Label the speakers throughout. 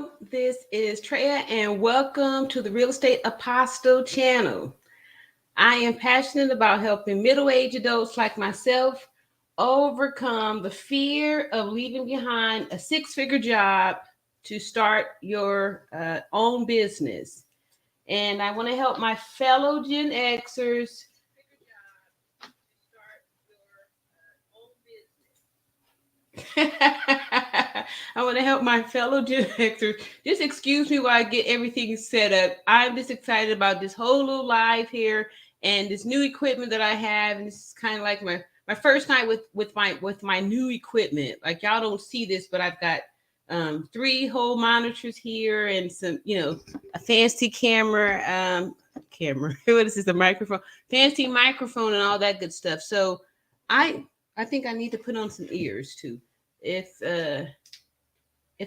Speaker 1: Hello, this is Treya, and welcome to the Real Estate Apostle channel. I am passionate about helping middle-aged adults like myself overcome the fear of leaving behind a six-figure job to start your own business. And I want to help my fellow Gen Xers I want to help my fellow Gen Xers. Just excuse me while I get everything set up. I'm just excited about this whole little live here and this new equipment that I have. And this is kind of like my first night with my new equipment. Like y'all don't see this, but I've got 3 whole monitors here and some, a fancy camera. What is this? A microphone, fancy microphone, and all that good stuff. So I think I need to put on some ears too. If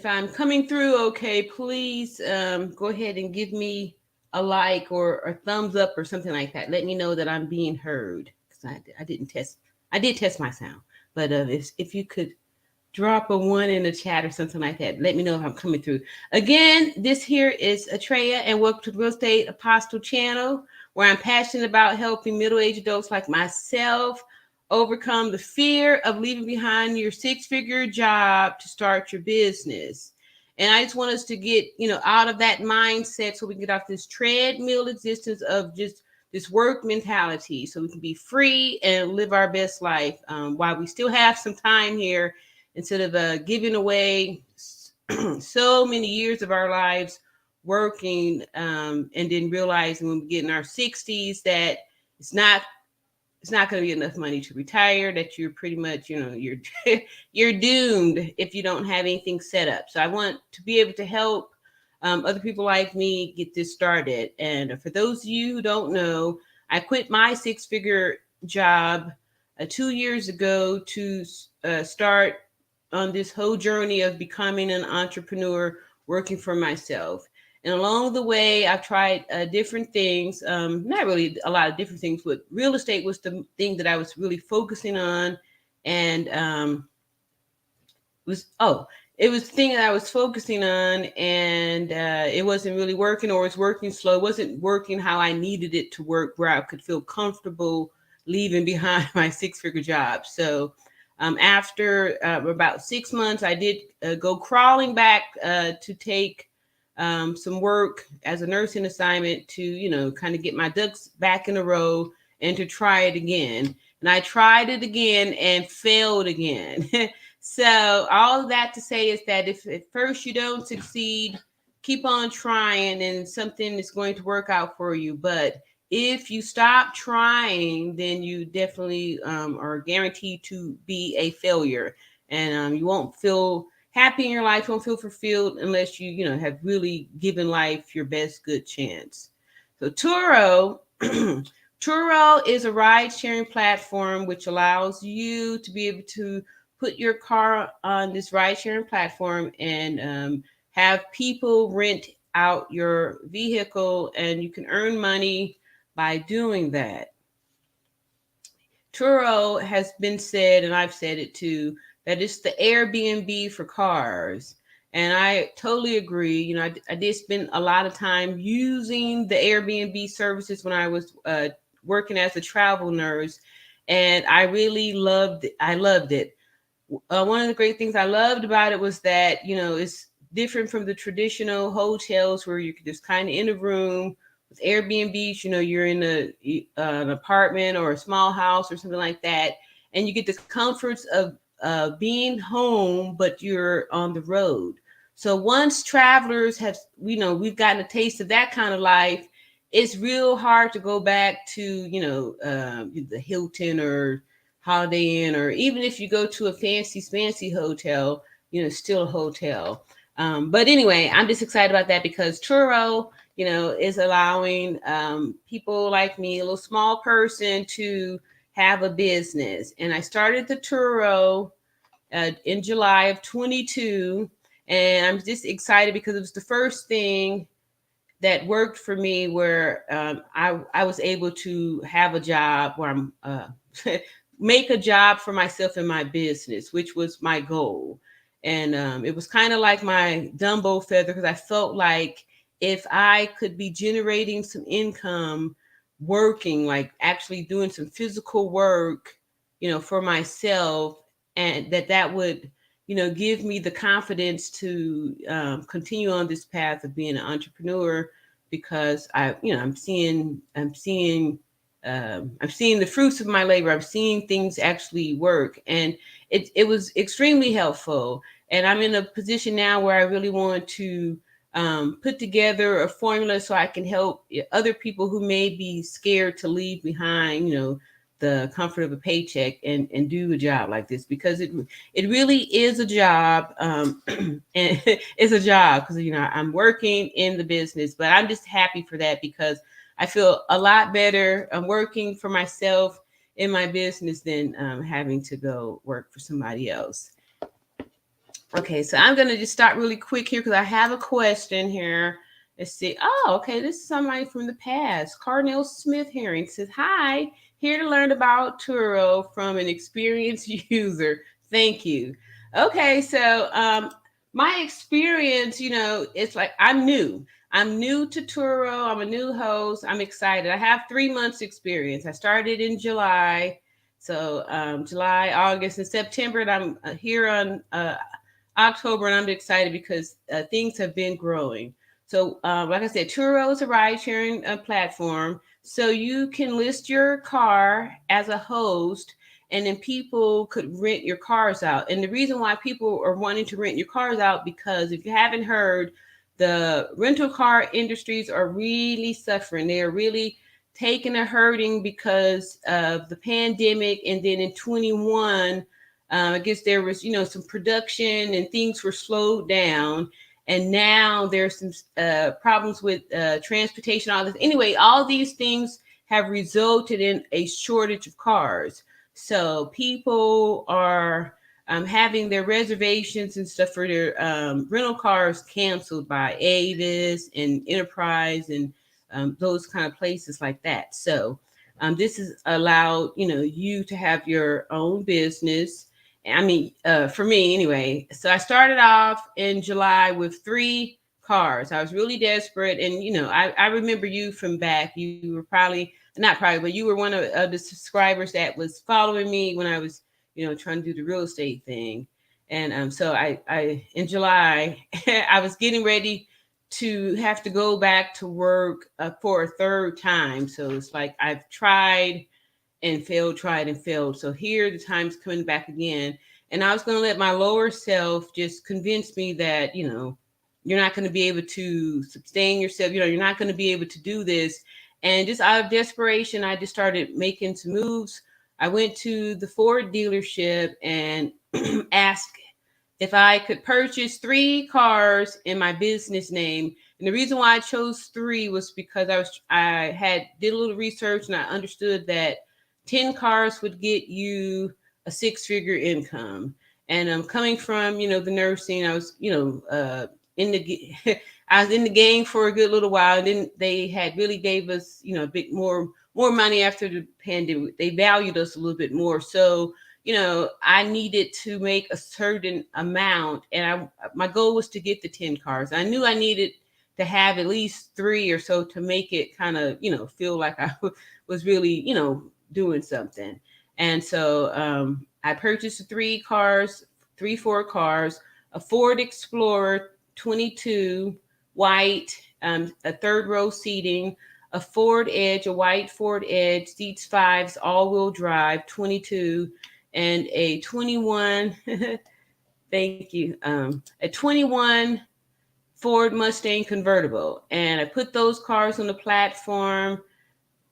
Speaker 1: I'm coming through okay, please go ahead and give me a like or a thumbs up or something like that. Let me know that I'm being heard, because I did test my sound, but if you could drop a 1 in the chat or something like that, let me know if I'm coming through. Again, this here is Atreya, and welcome to the Real Estate Apostle channel, where I'm passionate about helping middle-aged adults like myself overcome the fear of leaving behind your six-figure job to start your business. And I just want us to get, out of that mindset so we can get off this treadmill existence of just this work mentality, so we can be free and live our best life while we still have some time here, instead of giving away so many years of our lives working and then realizing when we get in our 60s that it's not going to be enough money to retire, that you're pretty much, you're you're doomed if you don't have anything set up. So I want to be able to help other people like me get this started. And for those of you who don't know, I quit my six-figure job 2 years ago to start on this whole journey of becoming an entrepreneur, working for myself. And along the way, I've tried different things, not really a lot of different things, but real estate was the thing that I was really focusing on. And it was the thing that I was focusing on, and it wasn't really working, or it's working slow. It wasn't working how I needed it to work, where I could feel comfortable leaving behind my six-figure job. So after about 6 months, I did go crawling back to take some work as a nursing assignment to, kind of get my ducks back in a row and to try it again. And I tried it again and failed again. So all of that to say is that if at first you don't succeed, keep on trying and something is going to work out for you. But if you stop trying, then you definitely are guaranteed to be a failure, and you won't feel happy in your life, won't feel fulfilled unless you have really given life your best good chance. So Turo is a ride sharing platform which allows you to be able to put your car on this ride sharing platform and have people rent out your vehicle, and you can earn money by doing that. Turo has been said, and I've said it too, that it's the Airbnb for cars. And I totally agree. I did spend a lot of time using the Airbnb services when I was working as a travel nurse, and I really loved it. I loved it. One of the great things I loved about it was that, it's different from the traditional hotels where you're just kind of in a room. With Airbnbs, you're in an apartment or a small house or something like that, and you get the comforts of being home, but you're on the road. So once travelers have, we've gotten a taste of that kind of life, it's real hard to go back to, the Hilton or Holiday Inn, or even if you go to a fancy hotel, still a hotel. But anyway, I'm just excited about that because Turo, is allowing people like me, a little small person, to have a business. And I started the Turo in July of 22. And I'm just excited because it was the first thing that worked for me, where I was able to have a job where I'm make a job for myself in my business, which was my goal. And it was kind of like my Dumbo feather, because I felt like if I could be generating some income working, like actually doing some physical work, for myself, and that would, give me the confidence to continue on this path of being an entrepreneur, because I'm seeing the fruits of my labor. I'm seeing things actually work, and it was extremely helpful. And I'm in a position now where I really want to put together a formula so I can help other people who may be scared to leave behind, the comfort of a paycheck, and do a job like this, because it really is a job. And it's a job because, I'm working in the business, but I'm just happy for that, because I feel a lot better working for myself in my business than having to go work for somebody else. Okay, so I'm going to just start really quick here because I have a question here. Let's see. Oh, okay. This is somebody from the past. Carnell Smith Herring says, "Hi, here to learn about Turo from an experienced user. Thank you." Okay, so my experience, it's like I'm new. I'm new to Turo. I'm a new host. I'm excited. I have 3 months experience. I started in July. So July, August, and September, and I'm here on October, and I'm excited because things have been growing. So, like I said, Turo is a ride-sharing platform, so you can list your car as a host, and then people could rent your cars out. And the reason why people are wanting to rent your cars out, because if you haven't heard, the rental car industries are really suffering. They are really taking a hurting because of the pandemic, and then in 21. I guess there was, some production and things were slowed down. And now there's some problems with transportation, all this. Anyway, all these things have resulted in a shortage of cars. So people are having their reservations and stuff for their rental cars canceled by Avis and Enterprise and those kind of places like that. So this has allowed, you to have your own business. I mean, for me anyway. So I started off in July with 3 cars. I was really desperate. And, I remember you from back. You were probably, not probably, but you were one of the subscribers that was following me when I was, trying to do the real estate thing. And so I in July, I was getting ready to have to go back to work for a 3rd time. So it's like I've tried and failed, tried and failed. So here the time's coming back again. And I was going to let my lower self just convince me that, you're not going to be able to sustain yourself. You're not going to be able to do this. And just out of desperation, I just started making some moves. I went to the Ford dealership and asked if I could purchase 3 cars in my business name. And the reason why I chose 3 was because I did a little research, and I understood that 10 cars would get you a 6-figure income. And I'm coming from, the nursing. I was, I was in the game for a good little while. And then they had really gave us, a bit more money after the pandemic. They valued us a little bit more. So, I needed to make a certain amount. And my goal was to get the 10 cars. I knew I needed to have at least 3 or so to make it kind of, feel like I was really, doing something. And so I purchased 4 cars, a Ford Explorer 22 white, a 3rd row seating, a Ford Edge, a white Ford Edge, seats 5s, all-wheel drive 22, and a 21 thank you, a 21 Ford Mustang convertible. And I put those cars on the platform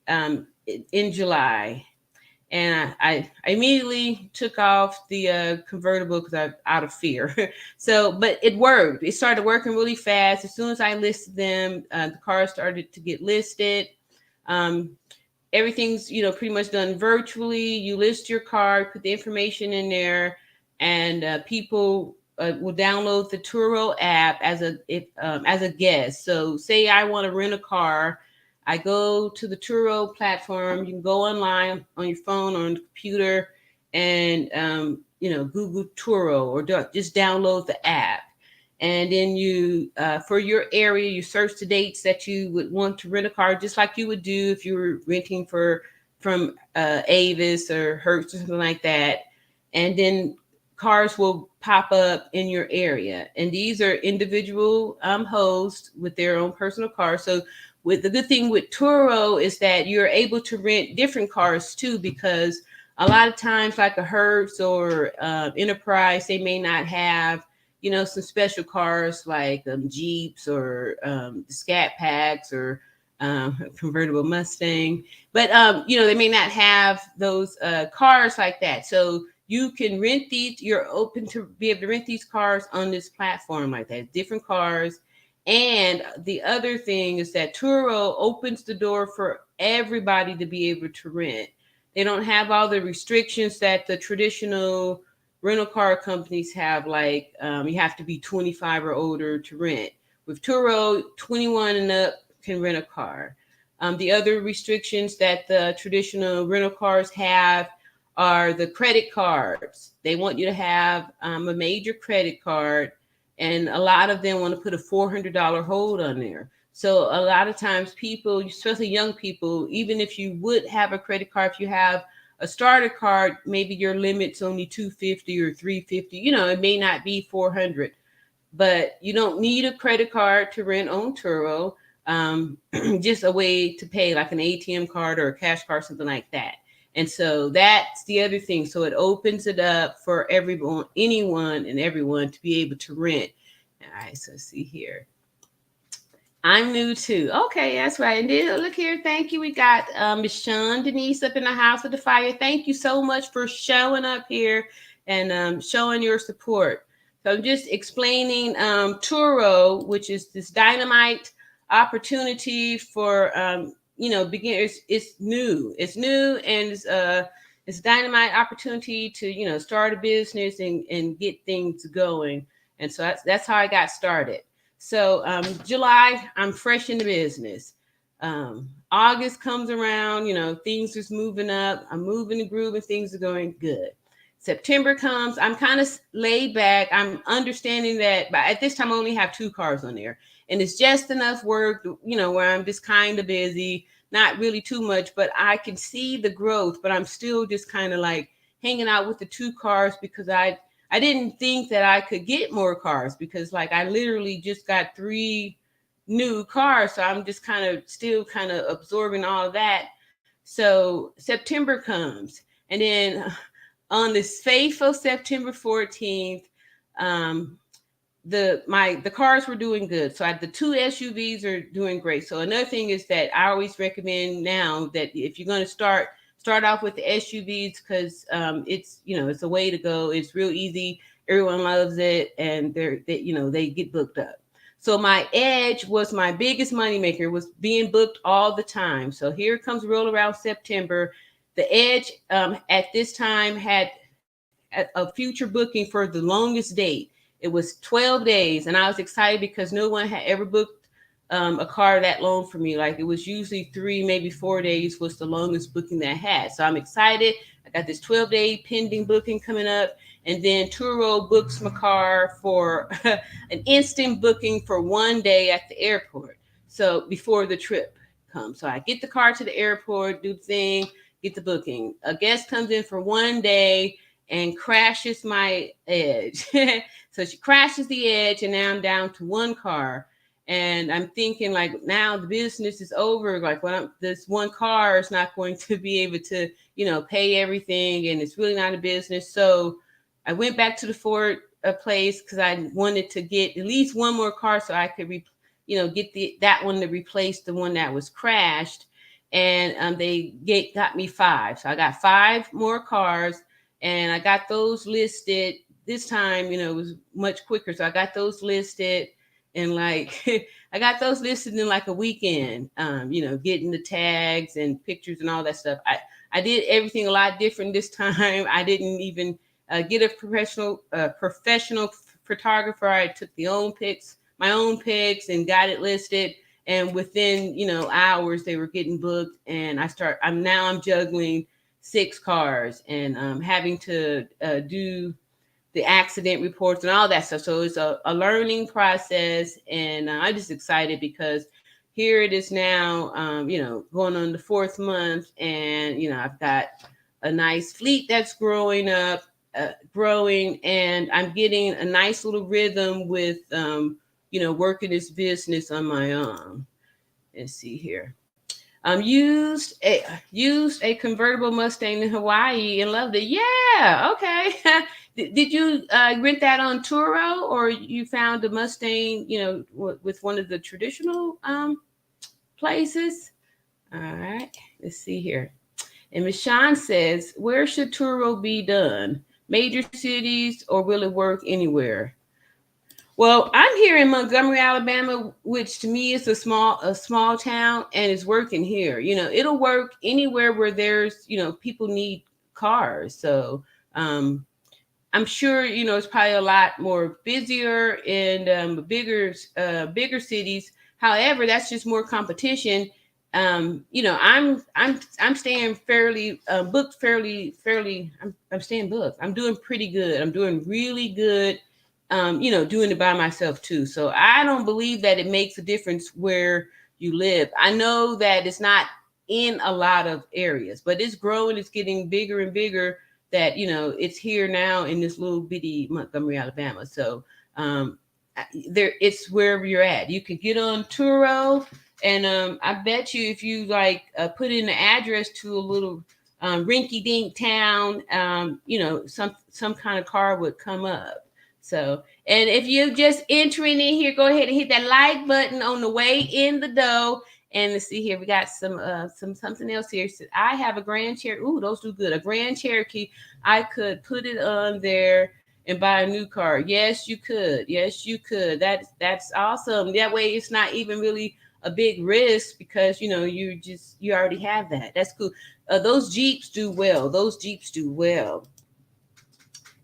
Speaker 1: in July. And I immediately took off the convertible because I'm out of fear. So, but it worked. It started working really fast. As soon as I listed them, the cars started to get listed. Everything's, pretty much done virtually. You list your car, put the information in there, and people will download the Turo app as a guest. So say I want to rent a car. I go to the Turo platform. You can go online on your phone or on the computer, and Google Turo or just download the app. And then you, for your area, you search the dates that you would want to rent a car, just like you would do if you were renting from Avis or Hertz or something like that. And then cars will pop up in your area. And these are individual hosts with their own personal cars. So the good thing with Turo is that you're able to rent different cars too, because a lot of times like a Hertz or Enterprise, they may not have some special cars like Jeeps or the Scat Packs or convertible Mustang, but they may not have those cars like that. So you can rent these. You're open to be able to rent these cars on this platform like that, different cars. And the other thing is that Turo opens the door for everybody to be able to rent. They don't have all the restrictions that the traditional rental car companies have, like you have to be 25 or older to rent. With Turo, 21 and up can rent a car. The other restrictions that the traditional rental cars have are the credit cards. They want you to have a major credit card, and a lot of them want to put a $400 hold on there. So a lot of times people, especially young people, even if you would have a credit card, if you have a starter card, maybe your limit's only $250 or $350. It may not be $400, but you don't need a credit card to rent on Turo. Just a way to pay, like an ATM card or a cash card, something like that. And so that's the other thing. So it opens it up for everyone, anyone and everyone to be able to rent. All right, so see here. I'm new too. Okay, that's right. And then look here. Thank you. We got Miss Sean Denise up in the house with the fire. Thank you so much for showing up here and showing your support. So I'm just explaining Turo, which is this dynamite opportunity for beginners. It's new. It's new, and it's a dynamite opportunity to start a business and get things going. And so that's how I got started. So July, I'm fresh in the business. August comes around, things is moving up. I'm moving the groove and things are going good. September comes, I'm kind of laid back. I'm understanding that at this time I only have 2 cars on there. And it's just enough work, where I'm just kind of busy, not really too much, but I can see the growth, but I'm still just kind of like hanging out with the 2 cars because I didn't think that I could get more cars because like I literally just got 3 new cars. So I'm just still absorbing all of that. So September comes, and then on this fateful September 14th, the cars were doing good. So the 2 SUVs are doing great. So another thing is that I always recommend now that if you're going to start off with the SUVs, because it's a way to go. It's real easy. Everyone loves it, and they get booked up. So my Edge was my biggest moneymaker, was being booked all the time. So here comes roll around September. The Edge at this time had a future booking for the longest date. It was 12 days, and I was excited because no one had ever booked a car that long for me. Like it was usually 3, maybe 4 days was the longest booking that I had. So I'm excited. I got this 12-day pending booking coming up. And then Turo books my car for an instant booking for 1 day at the airport. So before the trip comes. So I get the car to the airport, do the thing, get the booking. A guest comes in for 1 day and crashes my Edge. So she crashes the Edge, and now I'm down to 1 car. And I'm thinking like, now the business is over. Like this 1 car is not going to be able to, pay everything. And it's really not a business. So I went back to the Ford place because I wanted to get at least 1 more car so I could, get that one to replace the one that was crashed. And they got me 5. So I got 5 more cars, and I got those listed. This time, it was much quicker. So I got those listed. And like, I got those listed in like a weekend, getting the tags and pictures and all that stuff. I did everything a lot different this time. I didn't even get a professional photographer. I took my own pics and got it listed. And within, hours they were getting booked. And I'm juggling 6 cars and having to do the accident reports and all that stuff. So it's a learning process, and I'm just excited because here it is now, you know, going on the 4th month, and you know, I've got a nice fleet that's growing, and I'm getting a nice little rhythm with, you know, working this business on my own. Let's see here. Used a convertible Mustang in Hawaii and loved it. Yeah, okay. Did you rent that on Turo, or you found a Mustang, you know, with one of the traditional places? All right, let's see here. And Michonne says, where should Turo be done? Major cities, or will it work anywhere? Well, I'm here in Montgomery, Alabama, which to me is a small town, and it's working here. You know, it'll work anywhere where there's, you know, people need cars. So I'm sure, you know, it's probably a lot more busier in bigger cities. However, that's just more competition. You know, I'm staying fairly booked, fairly. I'm staying booked. I'm doing pretty good. I'm doing really good. You know, doing it by myself too. So I don't believe that it makes a difference where you live. I know that it's not in a lot of areas, but it's growing. It's getting bigger and bigger. That, you know, it's here now in this little bitty Montgomery, Alabama. So there, it's wherever you're at. You can get on Turo, and I bet you if you like put in the address to a little rinky-dink town, you know, some kind of car would come up. So, and if you're just entering in here, go ahead and hit that like button on the way in the door. And let's see here, we got something else here. So I have a Grand Cherokee. Ooh, those do good. A Grand Cherokee. I could put it on there and buy a new car. Yes, you could. Yes, you could. That's awesome. That way, it's not even really a big risk because you know you already have that. That's cool. Those Jeeps do well. Those Jeeps do well.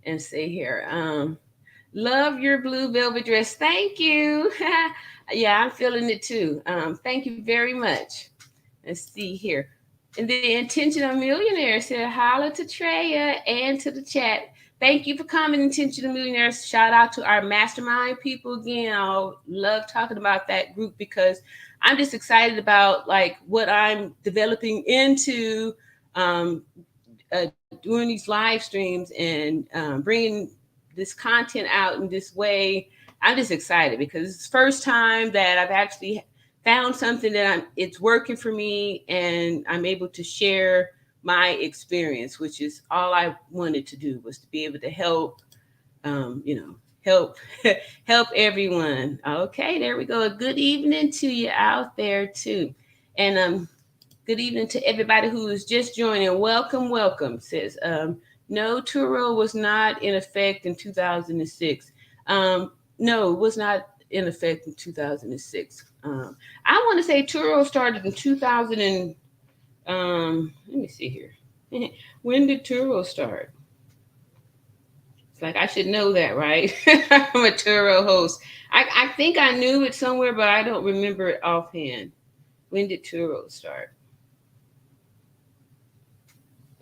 Speaker 1: And see here. Love your blue velvet dress. Thank you. Yeah, I'm feeling it too. Thank you very much. Let's see here. And the Intentional Millionaire said, holla to Treya and to the chat. Thank you for coming, Intentional Millionaires. Shout out to our mastermind people again. I love talking about that group because I'm just excited about like what I'm developing into doing these live streams and bringing this content out in this way. I'm just excited because it's the first time that I've actually found something that it's working for me, and I'm able to share my experience, which is all I wanted to do, was to be able to help, you know, help everyone. Okay, there we go. Good evening to you out there too, and good evening to everybody who is just joining. Welcome, welcome. Says no, Turo was not in effect in 2006. No, it was not in effect in 2006. I want to say Turo started in 2000 and let me see here. When did Turo start? It's like I should know that, right? I'm a Turo host. I think I knew it somewhere, but I don't remember it offhand. When did Turo start?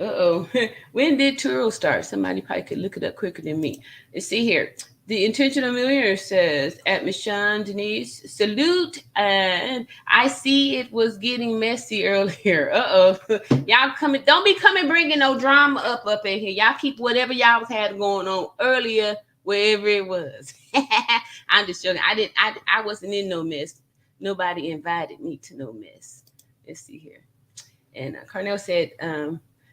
Speaker 1: Uh-oh. When did Turo start? Somebody probably could look it up quicker than me. Let's see here. The Intentional Millionaire says, at Michonne Denise, salute. And I see it was getting messy earlier. Uh-oh. Y'all coming, don't be coming bringing no drama up in here. Y'all keep whatever y'all had going on earlier, wherever it was. I'm just joking. I wasn't in no mess. Nobody invited me to no mess. Let's see here. And Carnell said,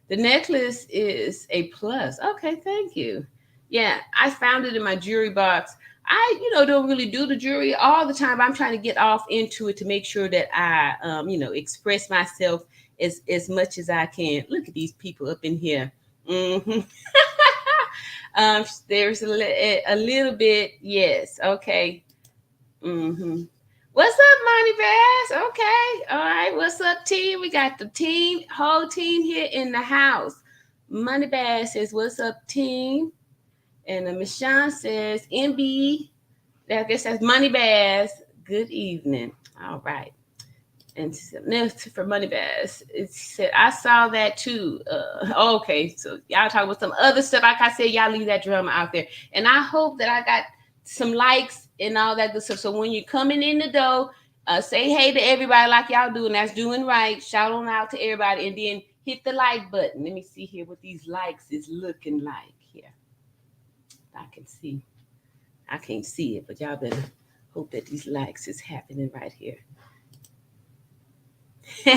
Speaker 1: the necklace is a plus. Okay, thank you. Yeah, I found it in my jewelry box. I, don't really do the jewelry all the time. I'm trying to get off into it to make sure that I, express myself as much as I can. Look at these people up in here. Mm-hmm. There's a little bit. Yes. Okay. Mm-hmm. What's up, Money Bass? Okay. All right. What's up, team? We got the whole team here in the house. Money Bass says, what's up, team? And Michonne says, MB, I guess that's Money Bass. Good evening. All right. And next for Money Bass, it said, I saw that too. Okay, so y'all talk about some other stuff. Like I said, y'all leave that drama out there. And I hope that I got some likes and all that good stuff. So when you're coming in the door, say hey to everybody like y'all do, and that's doing right. Shout on out to everybody, and then hit the like button. Let me see here what these likes is looking like here. I can see. I can't see it, but y'all better hope that these likes is happening right here. All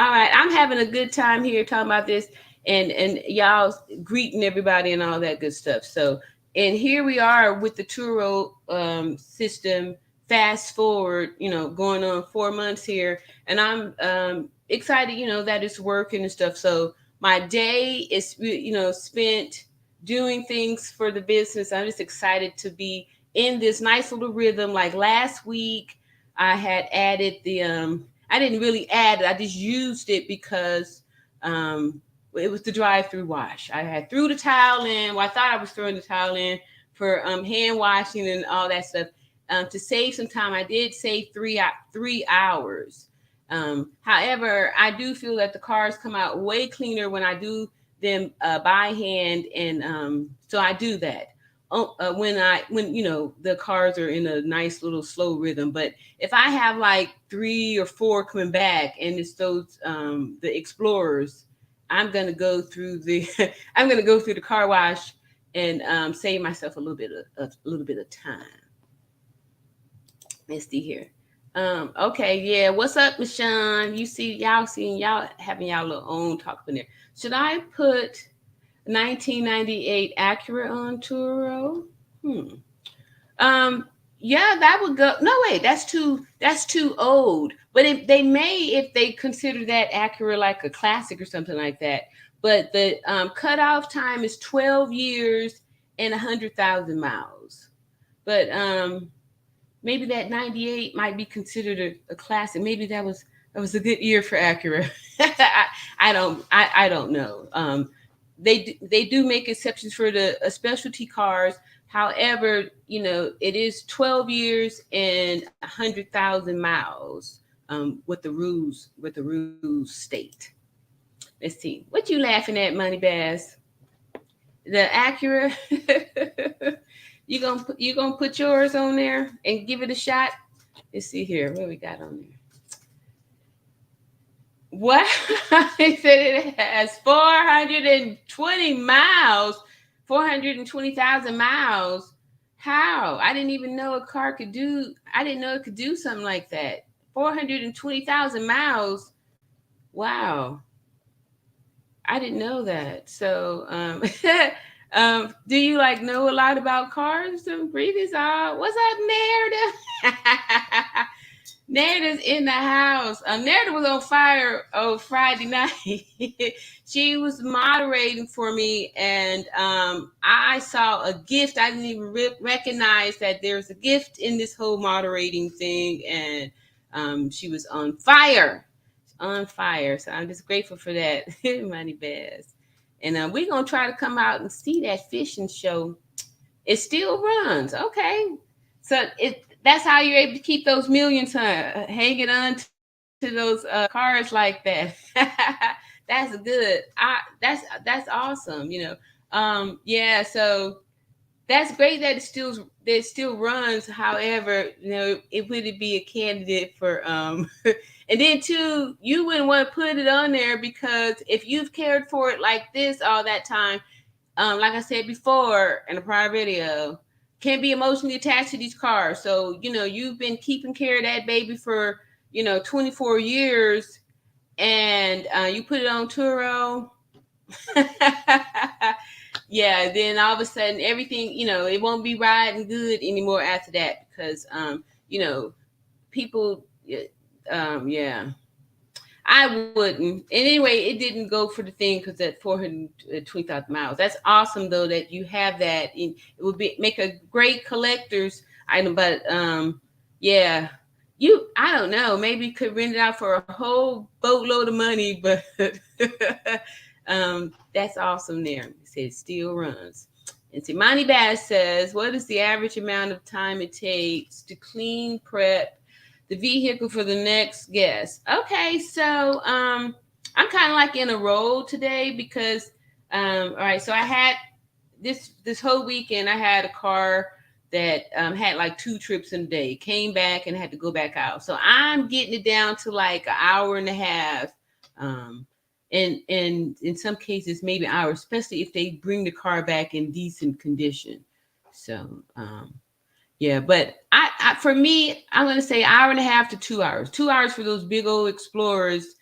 Speaker 1: right, I'm having a good time here talking about this, and y'all greeting everybody and all that good stuff. So, and here we are with the Turo system. Fast forward, going on 4 months here, and I'm excited, that it's working and stuff. So my day is, spent doing things for the business. I'm just excited to be in this nice little rhythm. Like last week, I had added the I didn't really add it. I just used it because it was the drive-through wash. I had threw the towel in. Well, I thought I was throwing the towel in for hand washing and all that stuff. To save some time, I did save 3 hours. However, I do feel that the cars come out way cleaner when I do them by hand, and so I do that. When the cars are in a nice little slow rhythm. But if I have like 3 or 4 coming back and it's those the Explorers, I'm gonna go through the car wash and save myself a little bit of time. Let's see here. Okay, yeah. What's up, Michonne? Y'all having y'all little own talk in there. Should I put 1998 Acura on Turo? Yeah, that would go. No, wait, that's too old. But they may, if they consider that Acura like a classic or something like that. But the cutoff time is 12 years and 100,000 miles. But maybe that 98 might be considered a classic. Maybe that was a good year for Acura. I don't know. They do make exceptions for the specialty cars. However, it is 12 years and 100,000 miles. What the rules state. Let's see. What you laughing at, Money Bass? The Acura. You gonna put yours on there and give it a shot? Let's see here. What we got on there? What? He said it has 420 miles, 420,000 miles. How? I didn't even know a car could do. I didn't know it could do something like that. 420,000 miles. Wow. I didn't know that. So, do you know a lot about cars? Some previous? What's up, Nerda? Nerda's in the house. Nerda was on fire Friday night. She was moderating for me, and I saw a gift. I didn't even recognize that there's a gift in this whole moderating thing, and she was on fire. So I'm just grateful for that. Money Bass. And we're going to try to come out and see that fishing show. It still runs. Okay. So that's how you're able to keep those millions hanging on to those cars like that. That's good. That's awesome. Yeah. So that's great that it still runs. However, it wouldn't be a candidate for and then too, you wouldn't want to put it on there because if you've cared for it like this all that time, like I said before in a prior video, can be emotionally attached to these cars. So, you've been keeping care of that baby for, 24 years and you put it on Turo. Yeah, then all of a sudden everything, it won't be riding good anymore after that because, people, yeah, I wouldn't. And anyway, it didn't go for the thing because at 420,000 miles. That's awesome though that you have that. It would make a great collector's item. But yeah, I don't know. Maybe you could rent it out for a whole boatload of money. But that's awesome there. It says still runs. And Money Bass says, what is the average amount of time it takes to clean, prep, the vehicle for the next guest. Okay, so I'm kind of like in a roll today because all right, so I had this whole weekend I had a car that had like 2 trips in a day, came back and had to go back out. So I'm getting it down to like an hour and a half. And in some cases maybe an hour, especially if they bring the car back in decent condition. So yeah, but I for me, I'm gonna say hour and a half to 2 hours. 2 hours for those big old Explorers,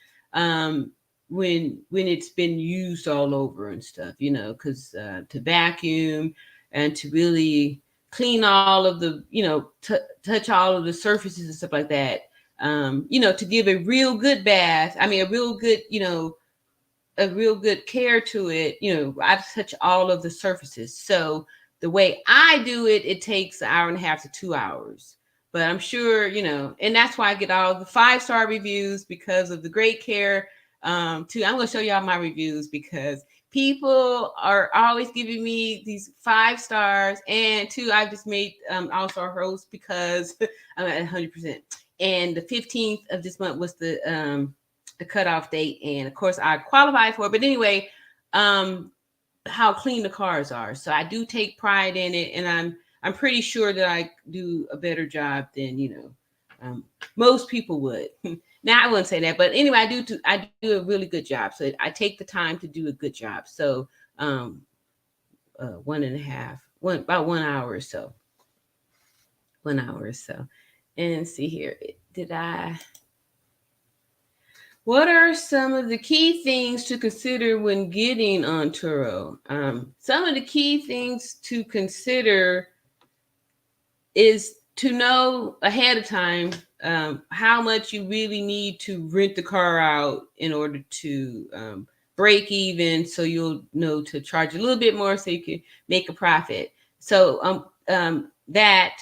Speaker 1: when it's been used all over and stuff, because to vacuum and to really clean all of the, touch all of the surfaces and stuff like that. To give a real good bath. I mean, a real good, a real good care to it. I touch all of the surfaces. So the way I do it, it takes an hour and a half to 2 hours. But I'm sure, and that's why I get all the 5-star reviews because of the great care. Too, I'm going to show y'all my reviews because people are always giving me these 5 stars. And 2, I just made all-star host because I'm at 100%. And the 15th of this month was the cutoff date, and of course I qualified for it. But anyway, how clean the cars are. So I do take pride in it, and I'm pretty sure that I do a better job than most people would. Now I wouldn't say that, but anyway, I do a really good job. So I take the time to do a good job. So about 1 hour or so. 1 hour or so. And see here, what are some of the key things to consider when getting on Turo? Some of the key things to consider is to know ahead of time how much you really need to rent the car out in order to break even, so you'll know to charge a little bit more so you can make a profit. So that,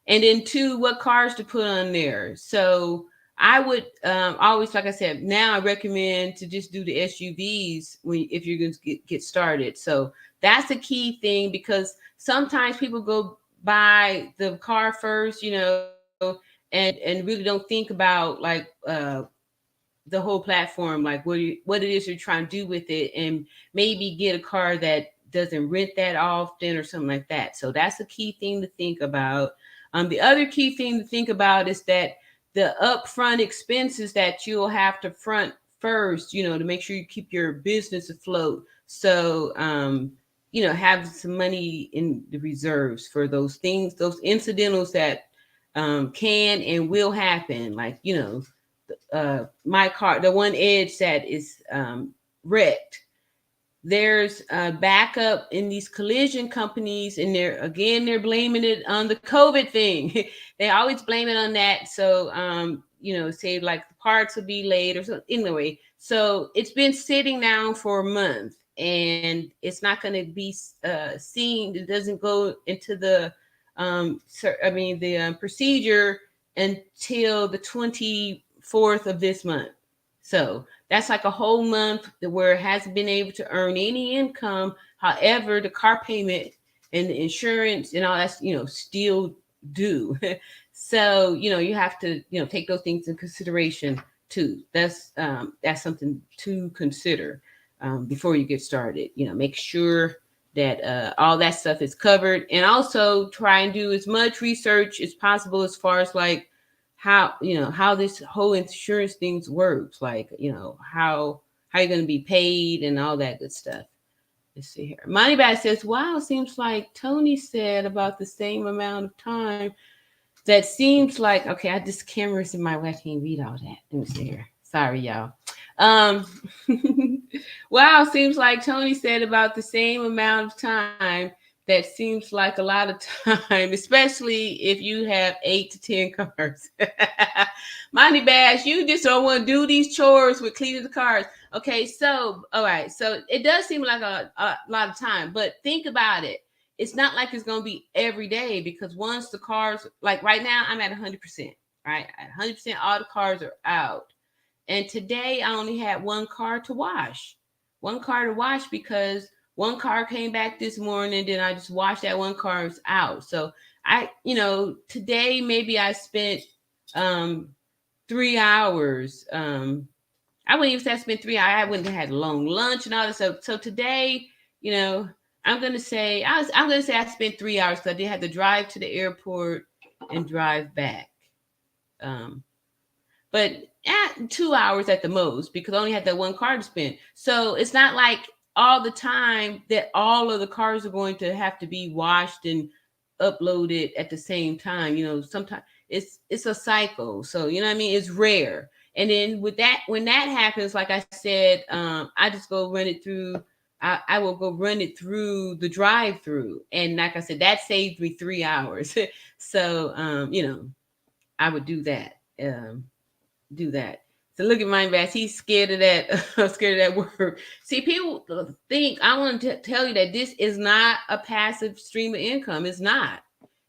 Speaker 1: and then 2, what cars to put on there. So I would always, like I said, now I recommend to just do the SUVs if you're going to get started. So that's a key thing, because sometimes people go buy the car first, and really don't think about like the whole platform, like what it is you're trying to do with it, and maybe get a car that doesn't rent that often or something like that. So that's a key thing to think about. The other key thing to think about is that the upfront expenses that you'll have to front first, to make sure you keep your business afloat. So, have some money in the reserves for those things, those incidentals that can and will happen. Like, my car, the one Edge that is wrecked. There's a backup in these collision companies, and they're blaming it on the COVID thing. They always blame it on that. So, say like the parts will be late or something. Anyway, so it's been sitting down for a month, and it's not going to be seen. It doesn't go into the procedure until the 24th of this month. So that's like a whole month where it hasn't been able to earn any income. However, the car payment and the insurance and all that's, still due. So, you have to, take those things in consideration too. That's something to consider before you get started. Make sure that all that stuff is covered, and also try and do as much research as possible as far as like how this whole insurance things works, like how you're going to be paid and all that good stuff. Let's see here. Moneybag says, wow, seems like Tony said about the same amount of time. That seems like, okay, this camera's in my way, I can't read all that. Let me see here. Sorry, y'all. Wow, seems like Tony said about the same amount of time. That seems like a lot of time, especially if you have 8 to 10 cars. Money Bash, you just don't want to do these chores with cleaning the cars. Okay, so, all right. So it does seem like a lot of time, but think about it. It's not like it's going to be every day, because once the cars, like right now, I'm at 100%, right? At 100%, all the cars are out. And today I only had 1 car to wash. 1 car to wash because 1 car came back this morning, then I just washed that 1 car out. So today maybe I spent 3 hours. I wouldn't even say I spent 3 hours. I wouldn't have had a long lunch and all this. So today, you know, I'm gonna say I spent 3 hours because I did have to drive to the airport and drive back. But at 2 hours at the most because I only had that one car to spend. So it's not like all the time that all of the cars are going to have to be washed and uploaded at the same time. Sometimes it's a cycle. So you know what I mean? It's rare. And then with that, when that happens, like I said, I just go run it through. I will go run it through the drive-through, and like I said, that saved me 3 hours. So I would do that. So look at Mind Bass. He's scared of that. Scared of that word. See, people think I want to tell you that this is not a passive stream of income. It's not.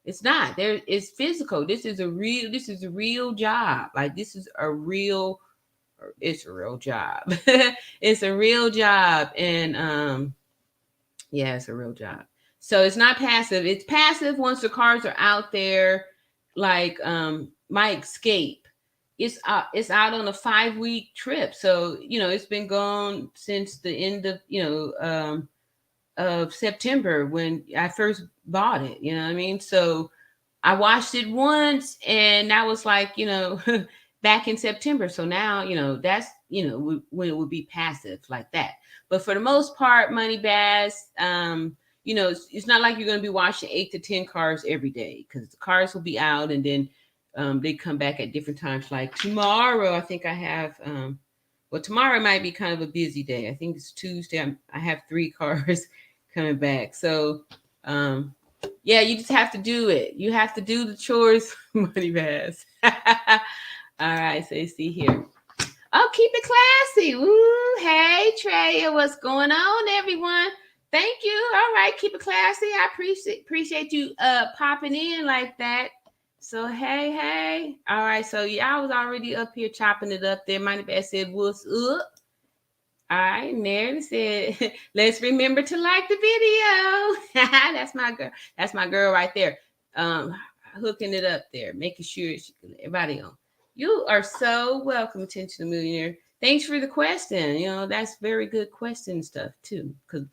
Speaker 1: It's not. It's physical. This is a real job. Like it's a real job. It's a real job. And yeah, it's a real job. So it's not passive. It's passive once the cars are out there, like my Escape. It's out on a 5-week trip. So, it's been gone since the end of September when I first bought it. You know what I mean? So I watched it once and that was like, back in September. So now, that's, when it would be passive like that. But for the most part, Money Bass, it's not like you're going to be washing 8 to 10 cars every day because the cars will be out and then they come back at different times. Like tomorrow, I think I have, tomorrow might be kind of a busy day. I think it's Tuesday. I have 3 cars coming back. So, yeah, you just have to do it. You have to do the chores, Money Bass. All right, so you see here. Oh, keep it classy. Woo, hey, Treya, what's going on, everyone? Thank you. All right, keep it classy. I appreciate you popping in like that. So, hey. All right, so y'all was already up here chopping it up there. Money Bass said, what's up? All right, Mary said, let's remember to like the video. That's my girl. That's my girl right there. Hooking it up there, making sure she can let everybody on. You are so welcome, Attention Millionaire. Thanks for the question. That's very good question stuff too. Because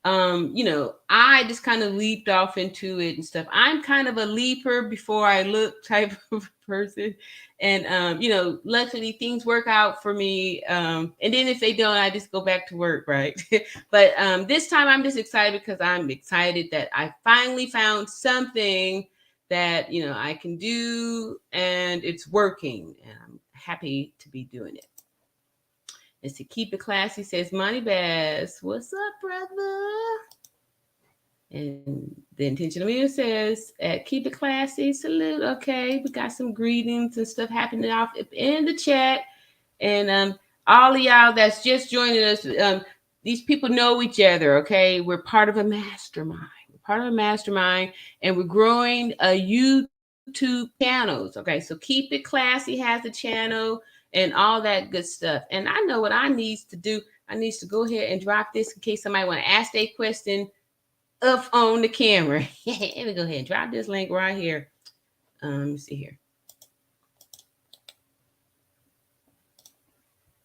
Speaker 1: I just kind of leaped off into it and stuff. I'm kind of a leaper before I look type of person. And, luckily things work out for me. And then if they don't, I just go back to work, right? But this time I'm just excited because I'm excited that I finally found something that, I can do and it's working. And I'm happy to be doing it. And to keep it classy, says Money Bass. What's up, brother? And the Intentional Millionaire says, keep it classy, salute. Okay, we got some greetings and stuff happening off in the chat. And all of y'all that's just joining us, these people know each other, okay? We're part of a mastermind. And we're growing YouTube channels, okay? So Keep It Classy has a channel and all that good stuff. And I know what I need to do. I need to go ahead and drop this in case somebody want to ask a question up on the camera. Let me go ahead and drop this link right here. Let me see here.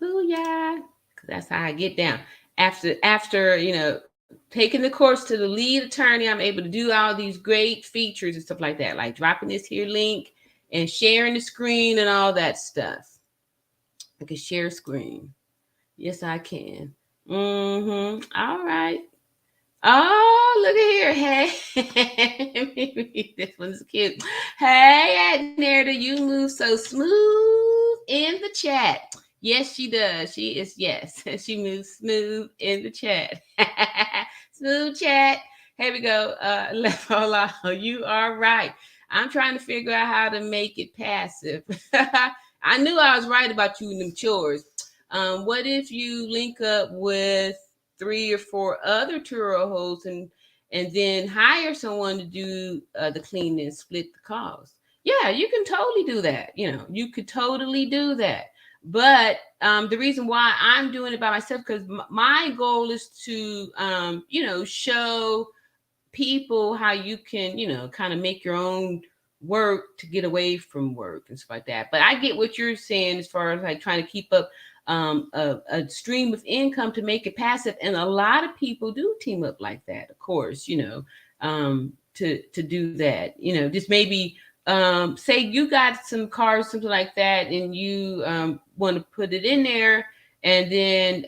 Speaker 1: Booyah. Because that's how I get down. After taking the course to the lead attorney, I'm able to do all these great features and stuff like that, like dropping this here link and sharing the screen and all that stuff. I can share screen. Yes, I can. All right. Oh, look at here. Hey, this one's cute. Hey, Nerda, you move so smooth in the chat. Yes, she does. She is, yes. She moves smooth in the chat. Smooth chat. Here we go. You are right. I'm trying to figure out how to make it passive. I knew I was right about you and them chores. What if you link up with 3 or 4 other Turo hosts and then hire someone to do the cleaning and split the cost? Yeah, you can totally do that. You could totally do that. But the reason why I'm doing it by myself, because my goal is to, show people how you can, kind of make your own work to get away from work and stuff like that. But I get what you're saying as far as like trying to keep up a stream of income to make it passive. And a lot of people do team up like that, of course, to do that, just maybe say you got some cars, something like that, and you want to put it in there, and then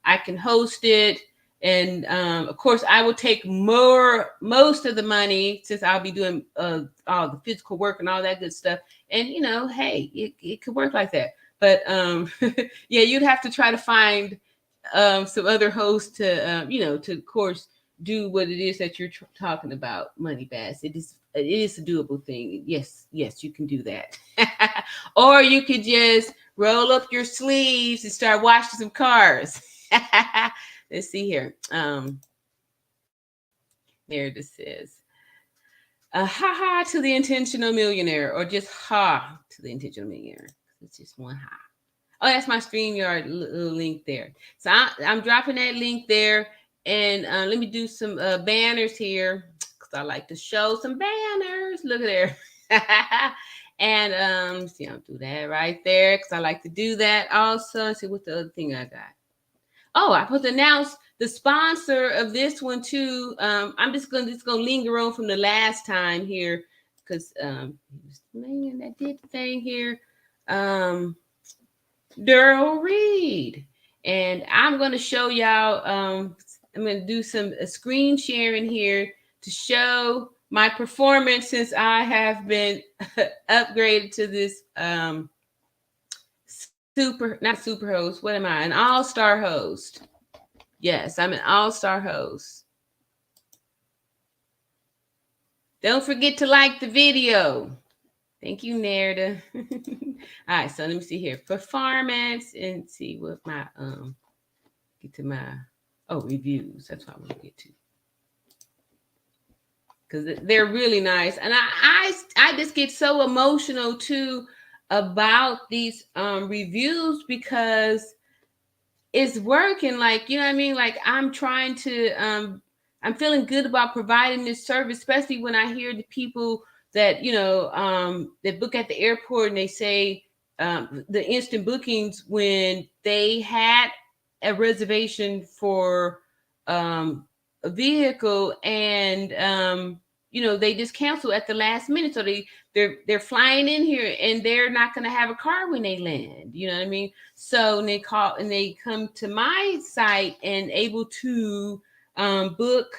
Speaker 1: I can host it. And of course, I will take most of the money, since I'll be doing all the physical work and all that good stuff. And hey, it could work like that. But yeah, you'd have to try to find some other hosts to to of course do what it is that you're talking about, Money Bass. It is a doable thing. Yes, you can do that. Or you could just roll up your sleeves and start washing some cars. Let's see here. There it says, ha ha to the intentional millionaire, or just ha to the intentional millionaire. It's just one ha. Oh, that's my StreamYard link there. So I'm dropping that link there. And let me do some banners here, because I like to show some banners. Look at there. And see, I'll do that right there, because I like to do that also. Let's see what the other thing I got. Oh, I put to announce the sponsor of this one too. I'm just gonna linger on from the last time here, because man, that did the thing here. Daryl Reed. And I'm gonna show y'all. I'm going to do some screen sharing here to show my performance since I have been upgraded to this not super host. What am I? An all-star host. Yes, I'm an all-star host. Don't forget to like the video. Thank you, Nerda. All right, so let me see here. Performance, and see what my get to my reviews. That's what I want to get to, because they're really nice. And I just get so emotional too about these reviews, because it's working. Like, you know what I mean? Like, I'm trying to I'm feeling good about providing this service, especially when I hear the people that that book at the airport, and they say the instant bookings when they had a reservation for a vehicle, and they just cancel at the last minute. So they're flying in here and they're not going to have a car when they land. You know what I mean? So they call and they come to my site and able to book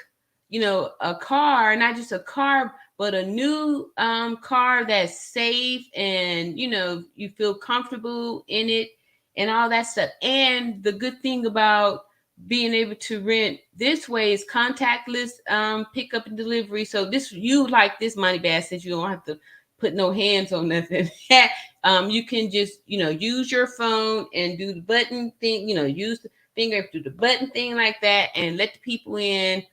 Speaker 1: a car, not just a car, but a new car that's safe, and you feel comfortable in it and all that stuff. And the good thing about being able to rent this way is contactless pickup and delivery. So you like this, Money Bass, since you don't have to put no hands on nothing. You can just use your phone and do the button thing, use the finger, do the button thing like that, and let the people in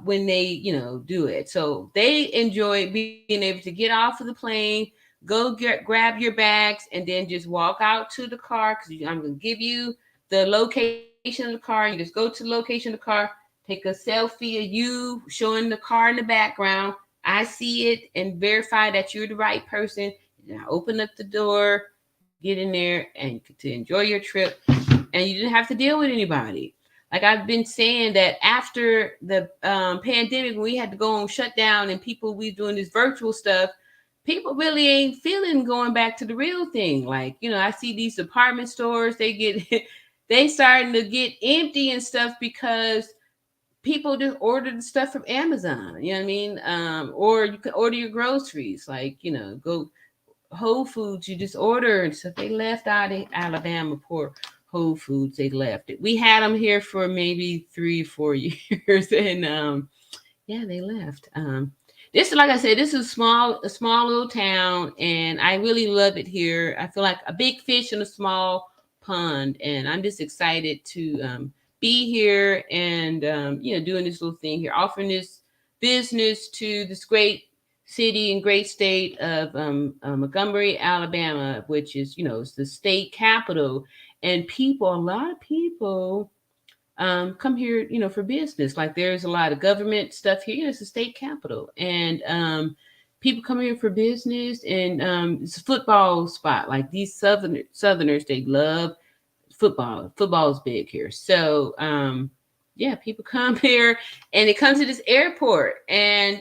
Speaker 1: when they do it. So they enjoy being able to get off of the plane, go grab your bags, and then just walk out to the car, because I'm going to give you the location of the car. You just go to the location of the car, take a selfie of you showing the car in the background. I see it and verify that you're the right person. And I open up the door, get in there, and to enjoy your trip. And you didn't have to deal with anybody. Like I've been saying, that after the pandemic, when we had to go on shutdown and we doing this virtual stuff, people really ain't feeling going back to the real thing. Like, I see these department stores, they starting to get empty and stuff, because people just order the stuff from Amazon. You know what I mean? Or you can order your groceries, like, go Whole Foods, you just order and stuff. They left out of Alabama, poor Whole Foods, they left it. We had them here for maybe 3 or 4 years, and they left. This, like I said, this is a small little town, and I really love it here. I feel like a big fish in a small pond, and I'm just excited to be here and doing this little thing here, offering this business to this great city and great state of Montgomery, Alabama, which is it's the state capital. And a lot of people come here, for business. Like there's a lot of government stuff here. It's the state capital. And, people come here for business, and it's a football spot. Like these Southerners, they love football. Football's big here. So yeah, people come here, and it comes to this airport, and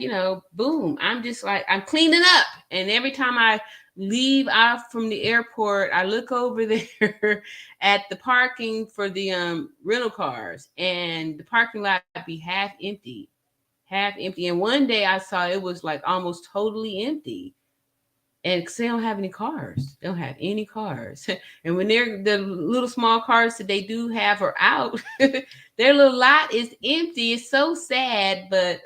Speaker 1: boom, I'm just like, I'm cleaning up. And every time I leave out from the airport, I look over there at the parking for the rental cars, and the parking lot be half empty. And one day I saw it was like almost totally empty. And 'cause they don't have any cars. They don't have any cars. And when the little small cars that they do have are out, their little lot is empty. It's so sad, but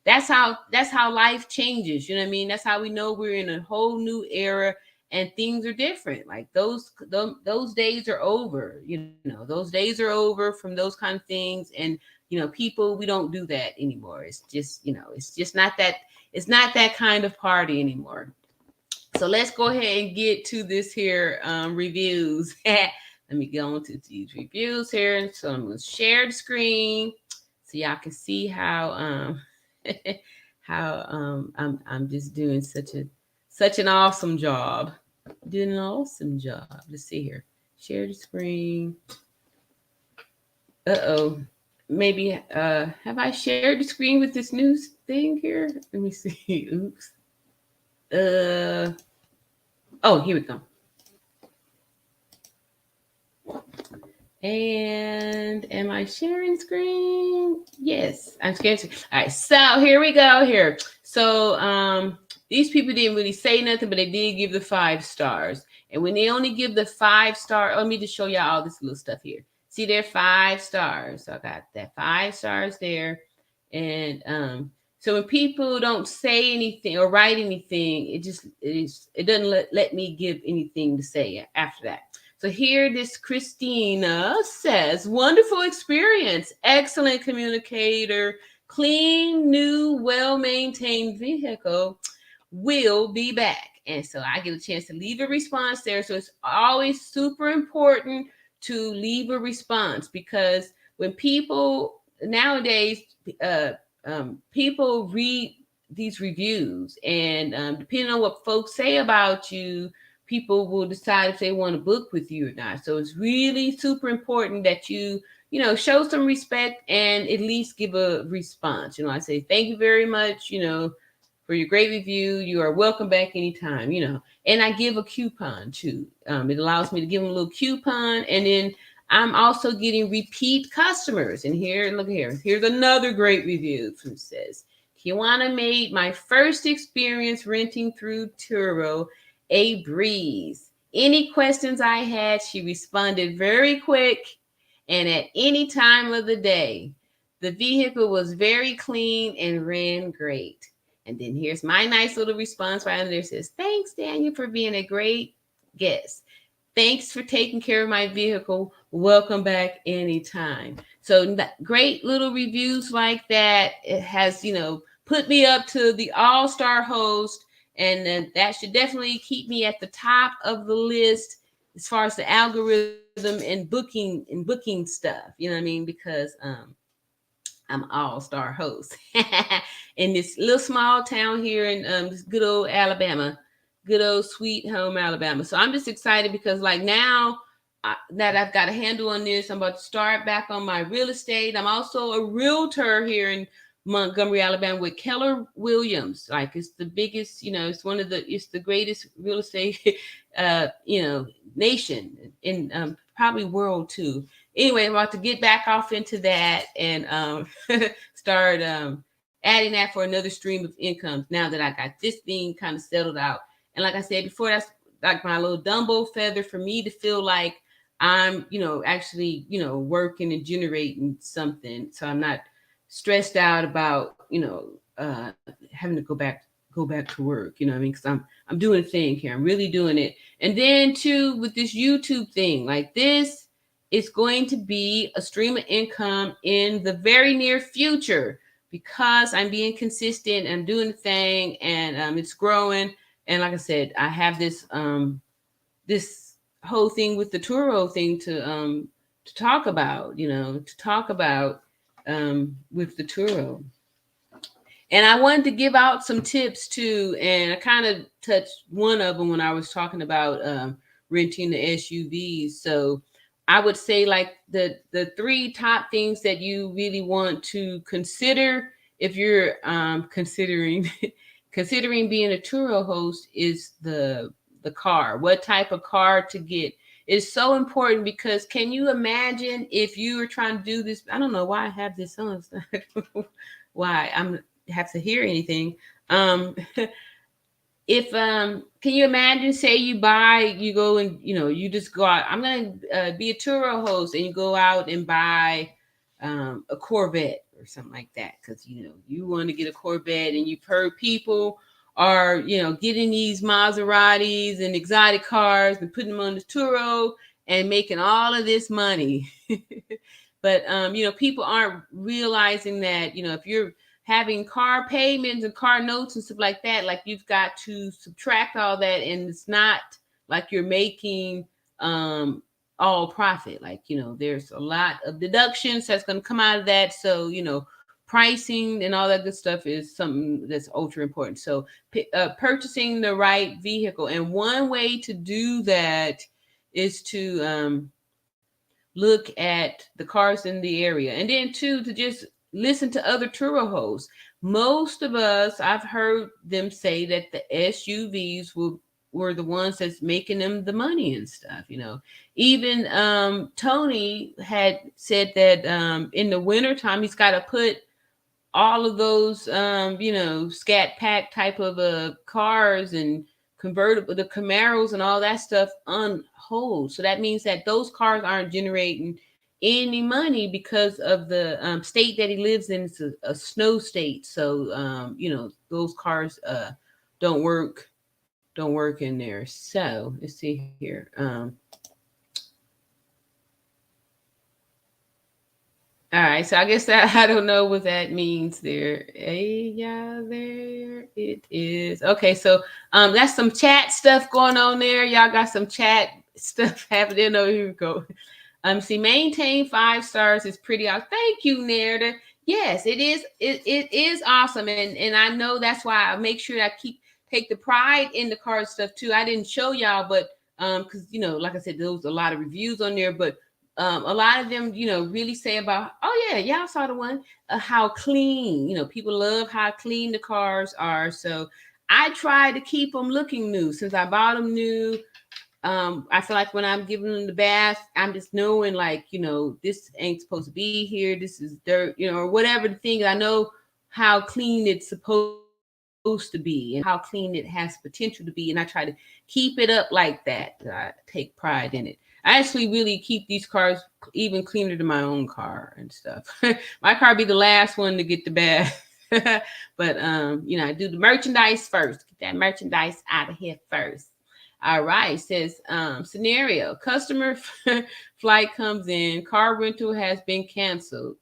Speaker 1: that's how life changes. You know what I mean? That's how we know we're in a whole new era, and things are different. Like those days are over. Those days are over from those kind of things. And people, we don't do that anymore. It's just it's not that kind of party anymore. So let's go ahead and get to this here reviews. Let me get on to these reviews here. And so I'm going to share the screen so y'all can see how I'm just doing such an awesome job. Doing an awesome job. Let's see here. Share the screen. Maybe have I shared the screen with this new thing here? Let me see. Oops. Oh, here we go. And am I sharing screen? Yes, I'm sharing screen. All right, so here we go here. So these people didn't really say nothing, but they did give the 5 stars. And when they only give the 5 star, let me just show y'all all this little stuff here. See, they're 5 stars. So I got that 5 stars there. And so when people don't say anything or write anything, it doesn't let me give anything to say after that. So here, this Christina says, wonderful experience, excellent communicator, clean, new, well-maintained vehicle, will be back. And so I get a chance to leave a response there. So it's always super important to leave a response, because when people nowadays, people read these reviews, and depending on what folks say about you, people will decide if they want to book with you or not. So it's really super important that you show some respect and at least give a response. I say, thank you very much, for your great review. You are welcome back anytime, and I give a coupon too. It allows me to give them a little coupon. And then I'm also getting repeat customers. And here, look here. Here's another great review from says, Tiajuana made my first experience renting through Turo a breeze. Any questions I had, she responded very quick and at any time of the day. The vehicle was very clean and ran great. And then here's my nice little response right under there. It says, thanks, Daniel, for being a great guest. Thanks for taking care of my vehicle. Welcome back anytime. So great little reviews like that. It has, put me up to the all-star host. And then that should definitely keep me at the top of the list as far as the algorithm and booking stuff. You know what I mean? Because I'm an all-star host in this little small town here in this good old Alabama, good old sweet home Alabama. So I'm just excited because like now that I've got a handle on this, I'm about to start back on my real estate. I'm also a realtor here in Montgomery, Alabama, with Keller Williams. Like it's the biggest, it's the greatest real estate, nation in probably world too. Anyway, I'm about to get back off into that and start adding that for another stream of income now that I got this thing kind of settled out. And like I said before, that's like my little Dumbo feather for me to feel like I'm, actually, working and generating something. So I'm not stressed out about, having to go back to work, you know what I mean? Because I'm doing a thing here. I'm really doing it. And then too, with this YouTube thing, like this is going to be a stream of income in the very near future because I'm being consistent. I'm doing the thing and it's growing. And like I said, I have this this whole thing with the Turo thing to talk about, with the Turo. And I wanted to give out some tips too, and I kind of touched one of them when I was talking about renting the SUVs. So I would say like the three top things that you really want to consider if you're considering considering being a Turo host is the car. What type of car to get is so important, because can you imagine if you were trying to do this? I don't know why I have this on. Why I'm have to hear anything. If can you imagine, say you go and you just go out, I'm gonna be a Turo host, and you go out and buy a Corvette or something like that, because you want to get a Corvette, and you've heard people are getting these Maseratis and exotic cars and putting them on the Turo and making all of this money. But people aren't realizing that if you're having car payments and car notes and stuff like that, like you've got to subtract all that, and it's not like you're making all profit. Like there's a lot of deductions that's going to come out of that. So pricing and all that good stuff is something that's ultra important. So purchasing the right vehicle, and one way to do that is to look at the cars in the area, and then two, to just listen to other Turo hosts. Most of us, I've heard them say that the SUVs were the ones that's making them the money and stuff. Even Tony had said that in the wintertime he's got to put all of those scat pack type of cars and convertible, the Camaros and all that stuff on hold. So that means that those cars aren't generating any money because of the state that he lives in. It's a snow state. So those cars don't work in there. So let's see here. All right, so I guess that I don't know what that means there. Hey, yeah, there it is. Okay, so that's some chat stuff going on there. Y'all got some chat stuff happening. Oh, here we go. See, maintain 5 stars is pretty awesome. Thank you, Nerda. Yes, it is. It is awesome, and I know that's why I make sure I take the pride in the card stuff too. I didn't show y'all, but because like I said, there was a lot of reviews on there, but a lot of them, really say about, oh yeah, y'all saw the one, how clean, people love how clean the cars are. So I try to keep them looking new. Since I bought them new, I feel like when I'm giving them the bath, I'm just knowing like, this ain't supposed to be here. This is dirt, or whatever the thing. I know how clean it's supposed to be and how clean it has potential to be. And I try to keep it up like that. I take pride in it. I actually really keep these cars even cleaner than my own car and stuff. My car be the last one to get the bath. But, I do the merchandise first. Get that merchandise out of here first. All right. It says, scenario, customer flight comes in, car rental has been canceled.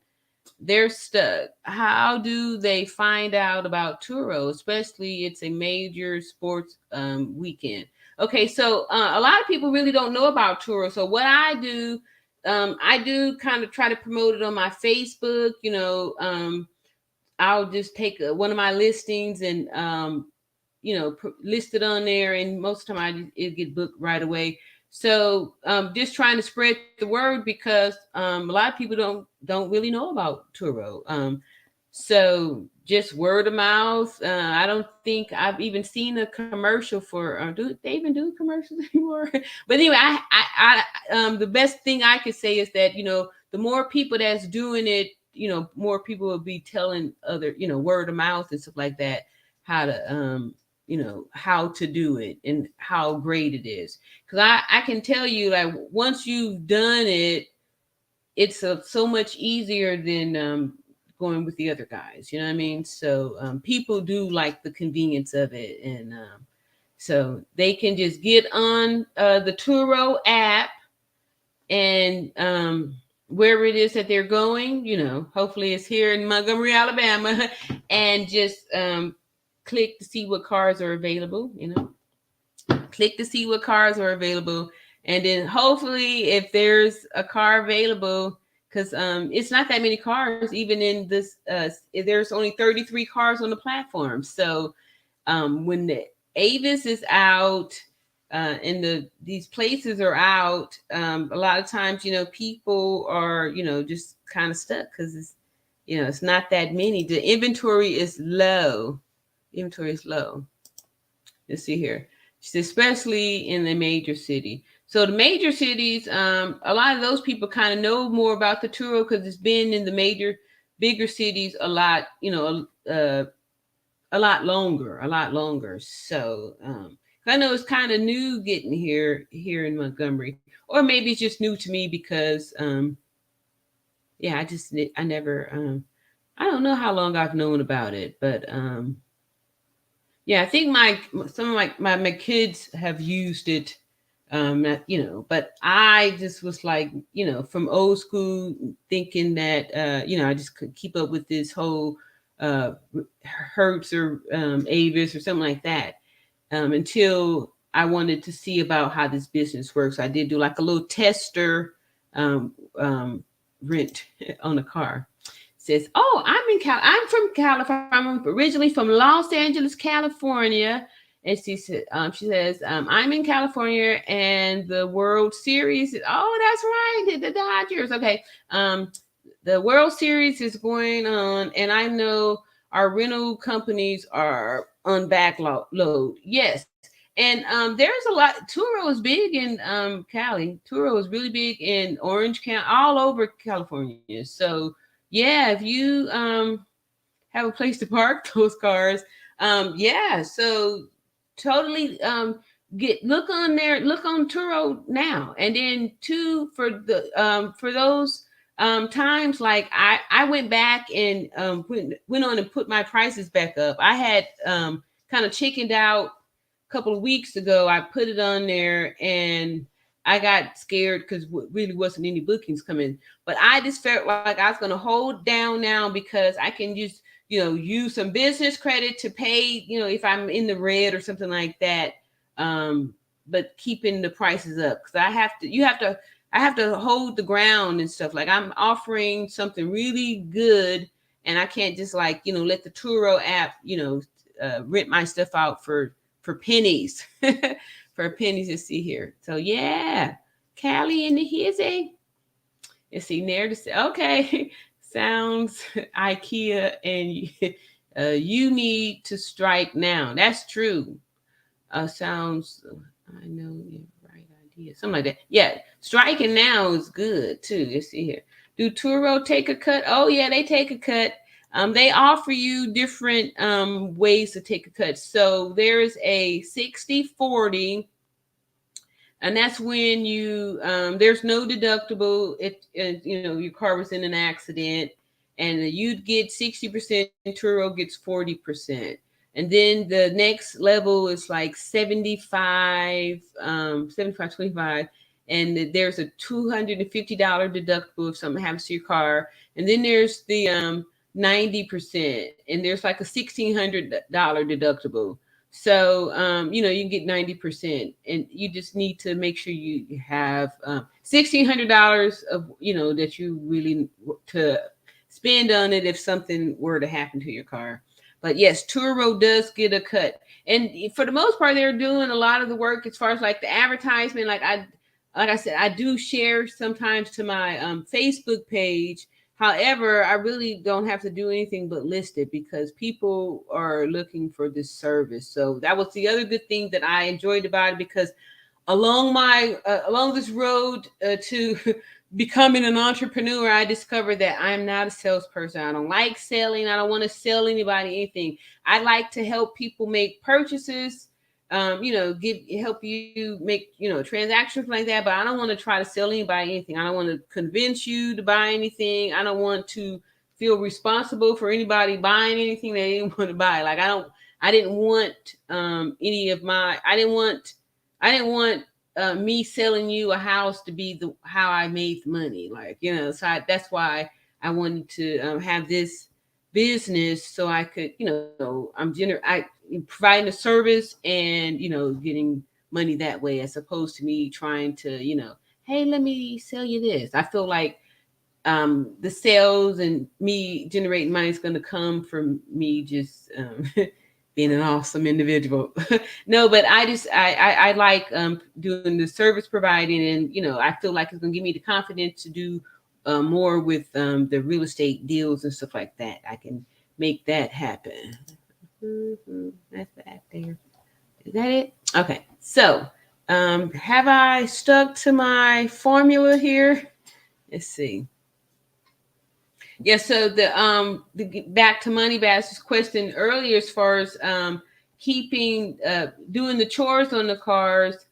Speaker 1: They're stuck. How do they find out about Turo, especially it's a major sports weekend? Okay, so a lot of people really don't know about Turo. So what I do kind of try to promote it on my Facebook. I'll just take one of my listings and list it on there, and most of the time it get booked right away. So just trying to spread the word, because a lot of people don't really know about Turo. So just word of mouth. I don't think I've even seen a commercial for. Do they even do commercials anymore? But anyway, I the best thing I could say is that the more people that's doing it, more people will be telling other word of mouth and stuff like that how to how to do it and how great it is. Because I can tell you, like, once you've done it, it's so much easier than going with the other guys. You know what I mean? So people do like the convenience of it. And so they can just get on the Turo app and wherever it is that they're going, hopefully it's here in Montgomery, Alabama, and just click to see what cars are available, click to see what cars are available. And then hopefully if there's a car available, because it's not that many cars even in this. There's only 33 cars on the platform. So when the Avis is out and these places are out, a lot of times, people are, just kind of stuck because it's not that many. The inventory is low. Inventory is low. Let's see here. Especially in the major city. So the major cities, a lot of those people kind of know more about the Turo because it's been in the bigger cities a lot, a lot longer. So I know it's kind of new getting here in Montgomery, or maybe it's just new to me because yeah, I never I don't know how long I've known about it, but yeah, I think some of my kids have used it, but I just was like, from old school thinking that, I just could keep up with this whole Hertz or Avis or something like that until I wanted to see about how this business works. I did do like a little tester rent on a car. Says, "Oh, I'm from California. I'm originally from Los Angeles, California." And she says, "I'm in California, and the World Series. Oh, that's right, the Dodgers. Okay, the World Series is going on, and I know our rental companies are on backlog. Yes." And there's a lot. Turo is big in Cali. Turo is really big in Orange County, all over California. So yeah, if you have a place to park those cars, yeah. So totally look on there, look on Turo now, and then too for those times like I went back and went on and put my prices back up. I had kind of chickened out couple of weeks ago. I put it on there and I got scared because really wasn't any bookings coming. But I just felt like I was going to hold down now because I can just, use some business credit to pay, if I'm in the red or something like that. But keeping the prices up because I have to hold the ground and stuff. Like I'm offering something really good and I can't just like, let the Turo app, rent my stuff out for pennies. For pennies to see here. So yeah, Callie and the 𝐥𝐤𝐤. Let's see, okay. Sounds IKEA and you need to strike now. That's true. Sounds, I know you're right idea. Something like that. Yeah, striking now is good too. Let's see here. Do Turo take a cut? Oh yeah, they take a cut. They offer you different ways to take a cut. So there's a 60/40, and that's when you there's no deductible. Your car was in an accident, and you'd get 60%. Turo gets 40%, and then the next level is like 75, 25. And there's a $250 deductible if something happens to your car, and then there's the 90%, and there's like a $1,600 deductible. So you can get 90%, and you just need to make sure you have $1,600 of that you really to spend on it if something were to happen to your car. But yes, Turo does get a cut, and for the most part, they're doing a lot of the work as far as like the advertisement. Like I said, I do share sometimes to my Facebook page. However, I really don't have to do anything but list it because people are looking for this service. So that was the other good thing that I enjoyed about it, because along this road to becoming an entrepreneur, I discovered that I'm not a salesperson. I don't like selling. I don't want to sell anybody anything. I like to help people make purchases, help you make, transactions like that. But I don't want to try to sell anybody anything. I don't want to convince you to buy anything. I don't want to feel responsible for anybody buying anything they didn't want to buy. Like I didn't want me selling you a house to be how I made money. Like, so that's why I wanted to have this business so I could, I providing a service and, getting money that way, as opposed to me trying to, hey, let me sell you this. I feel like the sales and me generating money is going to come from me just being an awesome individual. No, but I like doing the service providing, and I feel like it's going to give me the confidence to do more with the real estate deals and stuff like that. I can make that happen. That's that there. Is that it? Okay. So have I stuck to my formula here? Let's see. Yeah, so the back to Money Bass's question earlier, as far as keeping doing the chores on the cars,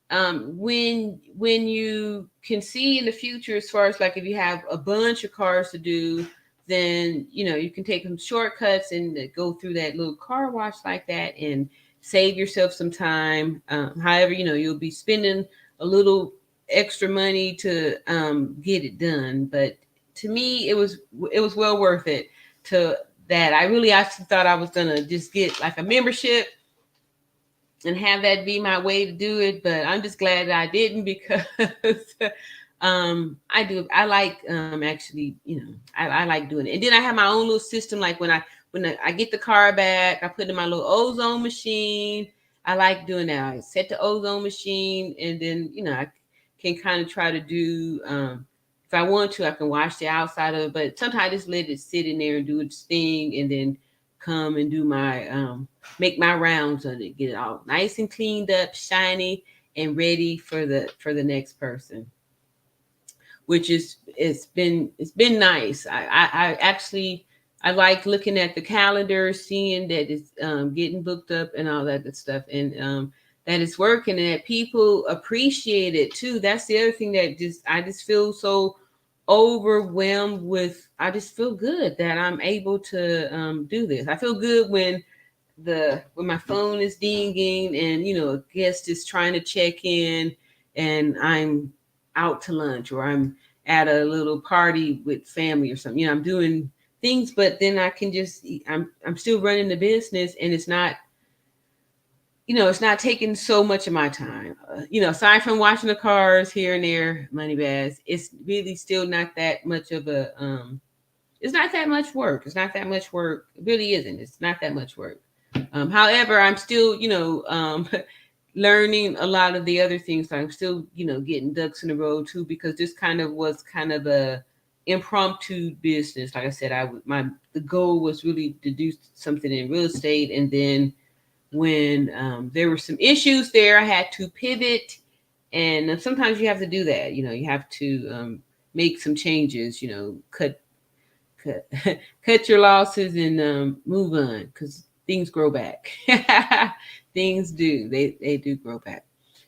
Speaker 1: when you can see in the future, as far as like if you have a bunch of cars to do, then you can take some shortcuts and go through that little car wash like that and save yourself some time. However, you'll be spending a little extra money to get it done, but to me, it was well worth it. To that, I really actually thought I was gonna just get like a membership and have that be my way to do it, but I'm just glad that I didn't, because I like actually I like doing it. And then I have my own little system. Like when I get the car back, I put in my little ozone machine. I like doing that. I set the ozone machine, and then I can kind of try to do. If I want to, I can wash the outside of it, but sometimes I just let it sit in there and do its thing, and then come and do my make my rounds on it, get it all nice and cleaned up, shiny, and ready for the next person. Which is it's been nice. I actually I like looking at the calendar, seeing that it's getting booked up and all that good stuff, and that it's working and that people appreciate it too. That's the other thing that I just feel so overwhelmed with. I just feel good that I'm able to do this. I feel good when my phone is dinging and a guest is trying to check in and I'm out to lunch or I'm at a little party with family or something. I'm doing things, but then I can just I'm still running the business, and it's not it's not taking so much of my time. Aside from washing the cars here and there, Money Bass, it's really still not that much of a it's not that much work. It's not that much work. It really isn't. It's not that much work. However, I'm still learning a lot of the other things. So I'm still getting ducks in the road too, because this kind of was kind of a impromptu business. Like I said, the goal was really to do something in real estate, and then when there were some issues there, I had to pivot, and sometimes you have to do that. You have to make some changes. Cut cut your losses and move on, because things grow back. Things do. They do grow back.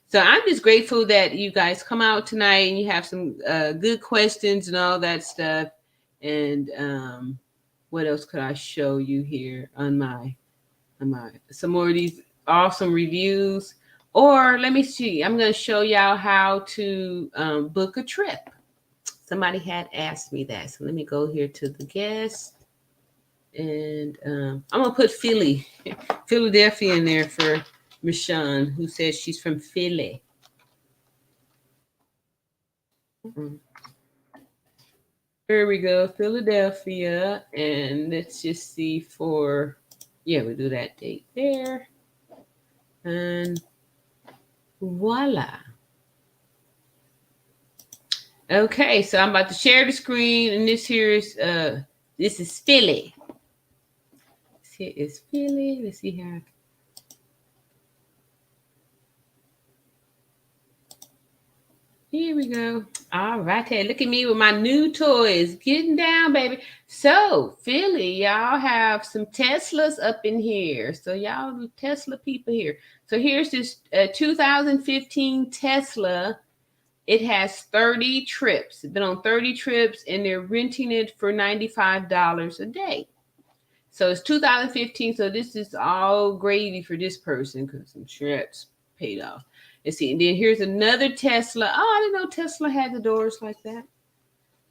Speaker 1: So I'm just grateful that you guys come out tonight and you have some good questions and all that stuff. And what else could I show you here on my some more of these awesome reviews? Or let me see. I'm going to show y'all how to book a trip. Somebody had asked me that. So let me go here to the guest. And I'm going to put Philadelphia in there for Michonne, who says she's from Philly. Here we go, Philadelphia. And let's just see we'll do that date there. And voila. Okay, so I'm about to share the screen, and this is Philly. Here is Philly. Let's see how. Here we go. All right, hey, look at me with my new toys. Getting down, baby. So, Philly, y'all have some Teslas up in here. So, y'all Tesla people here. So, here's this 2015 Tesla. It has 30 trips. It's been on 30 trips, and they're renting it for $95 a day. So it's 2015. So this is all gravy for this person, because I'm sure that's paid off. Let's see. And then here's another Tesla. Oh, I didn't know Tesla had the doors like that.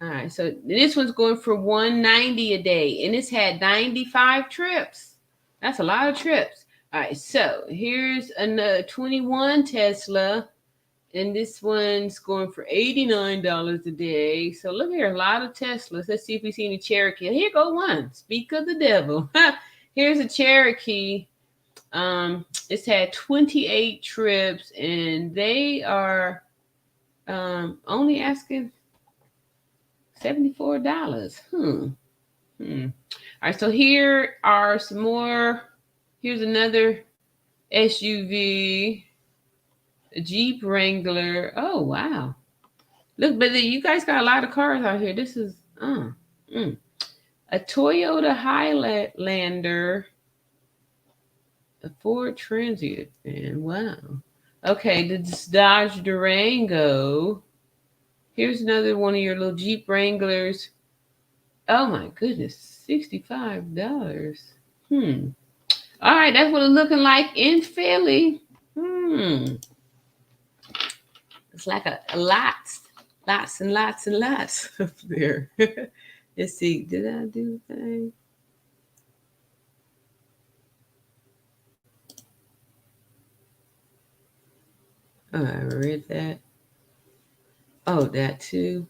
Speaker 1: All right. So this one's going for $190 a day, and it's had 95 trips. That's a lot of trips. All right. So here's another 21 Tesla. And this one's going for $89 a day. So look here, a lot of Teslas. Let's see if we see any Cherokee. Here go one. Speak of the devil. Here's a Cherokee. It's had 28 trips, and they are only asking $74. All right, so here are some more. Here's another SUV, a Jeep Wrangler. Oh, wow. Look, but you guys got a lot of cars out here. This is a Toyota Highlander, a Ford Transit, and wow. Okay, this Dodge Durango. Here's another one of your little Jeep Wranglers. Oh my goodness, $65. All right, that's what it's looking like in Philly. It's like a lots and lots and lots up there. Let's see, did I do the thing? Oh, I read that. Oh, that too.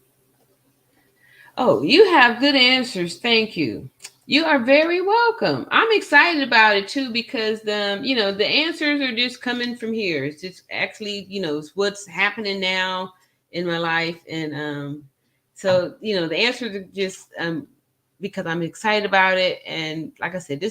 Speaker 1: Oh, you have good answers. Thank you. You are very welcome. I'm excited about it too because the answers are just coming from here. It's just actually, it's what's happening now in my life, and so the answers are just because I'm excited about it, and like I said,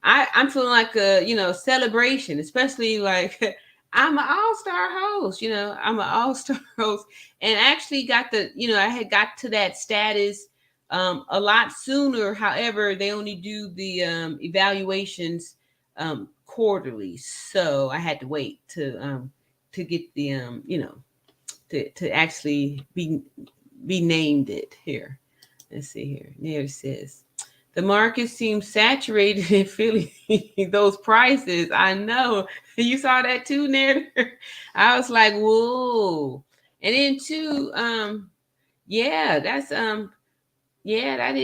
Speaker 1: I'm feeling like a celebration, especially like I'm an all-star host. I'm an all-star host, and actually got I had got to that status a lot sooner. However, they only do the evaluations quarterly, so I had to wait to get the to actually be named it here. Let's see here. There it says the market seems saturated in Philly. Those prices, I know. You saw that too, Ned. I was like, whoa. And then too, yeah, that's yeah, that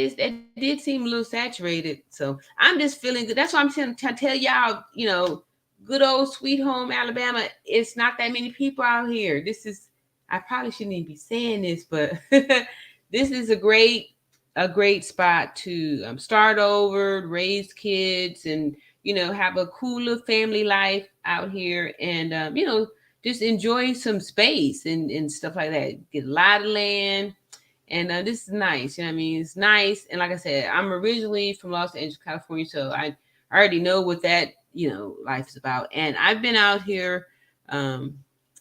Speaker 1: did seem a little saturated. So I'm just feeling good. That's why I'm trying to tell y'all, good old sweet home Alabama. It's not that many people out here. I probably shouldn't even be saying this, but this is a great spot to start over, raise kids, and have a cool little family life out here, and just enjoy some space and stuff like that. Get a lot of land. And this is nice. It's nice. And like I said, I'm originally from Los Angeles, California, so I already know what that life is about. And I've been out here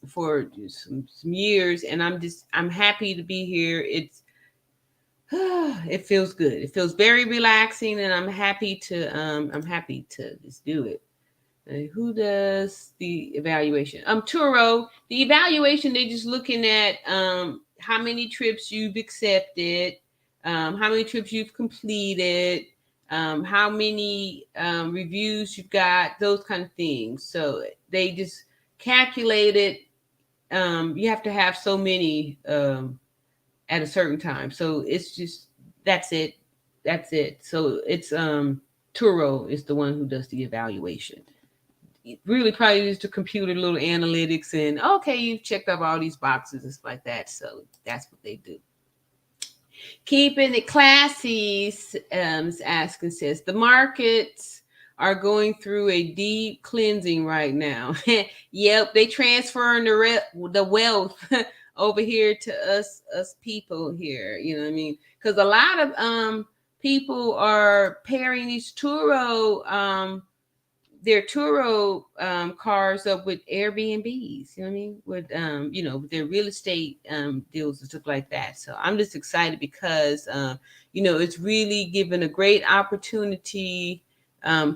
Speaker 1: for some years, and I'm happy to be here. It feels good. It feels very relaxing, and I'm happy to just do it. Who does the evaluation? Turo. The evaluation, they're just looking at how many trips you've accepted, how many trips you've completed, how many reviews you've got, those kind of things. So they just calculated. You have to have so many at a certain time. So it's just that's it. So it's Turo is the one who does the evaluation. Really probably just the computer little analytics and okay, you've checked up all these boxes and stuff like that. So that's what they do. Keeping it classy, is asking, says the markets are going through a deep cleansing right now. Yep, they transferring the wealth over here to us people here. You know what I mean? Because a lot of people are pairing these Turo their Turo cars up with Airbnbs, you know what I mean? With with their real estate deals and stuff like that. So I'm just excited because it's really given a great opportunity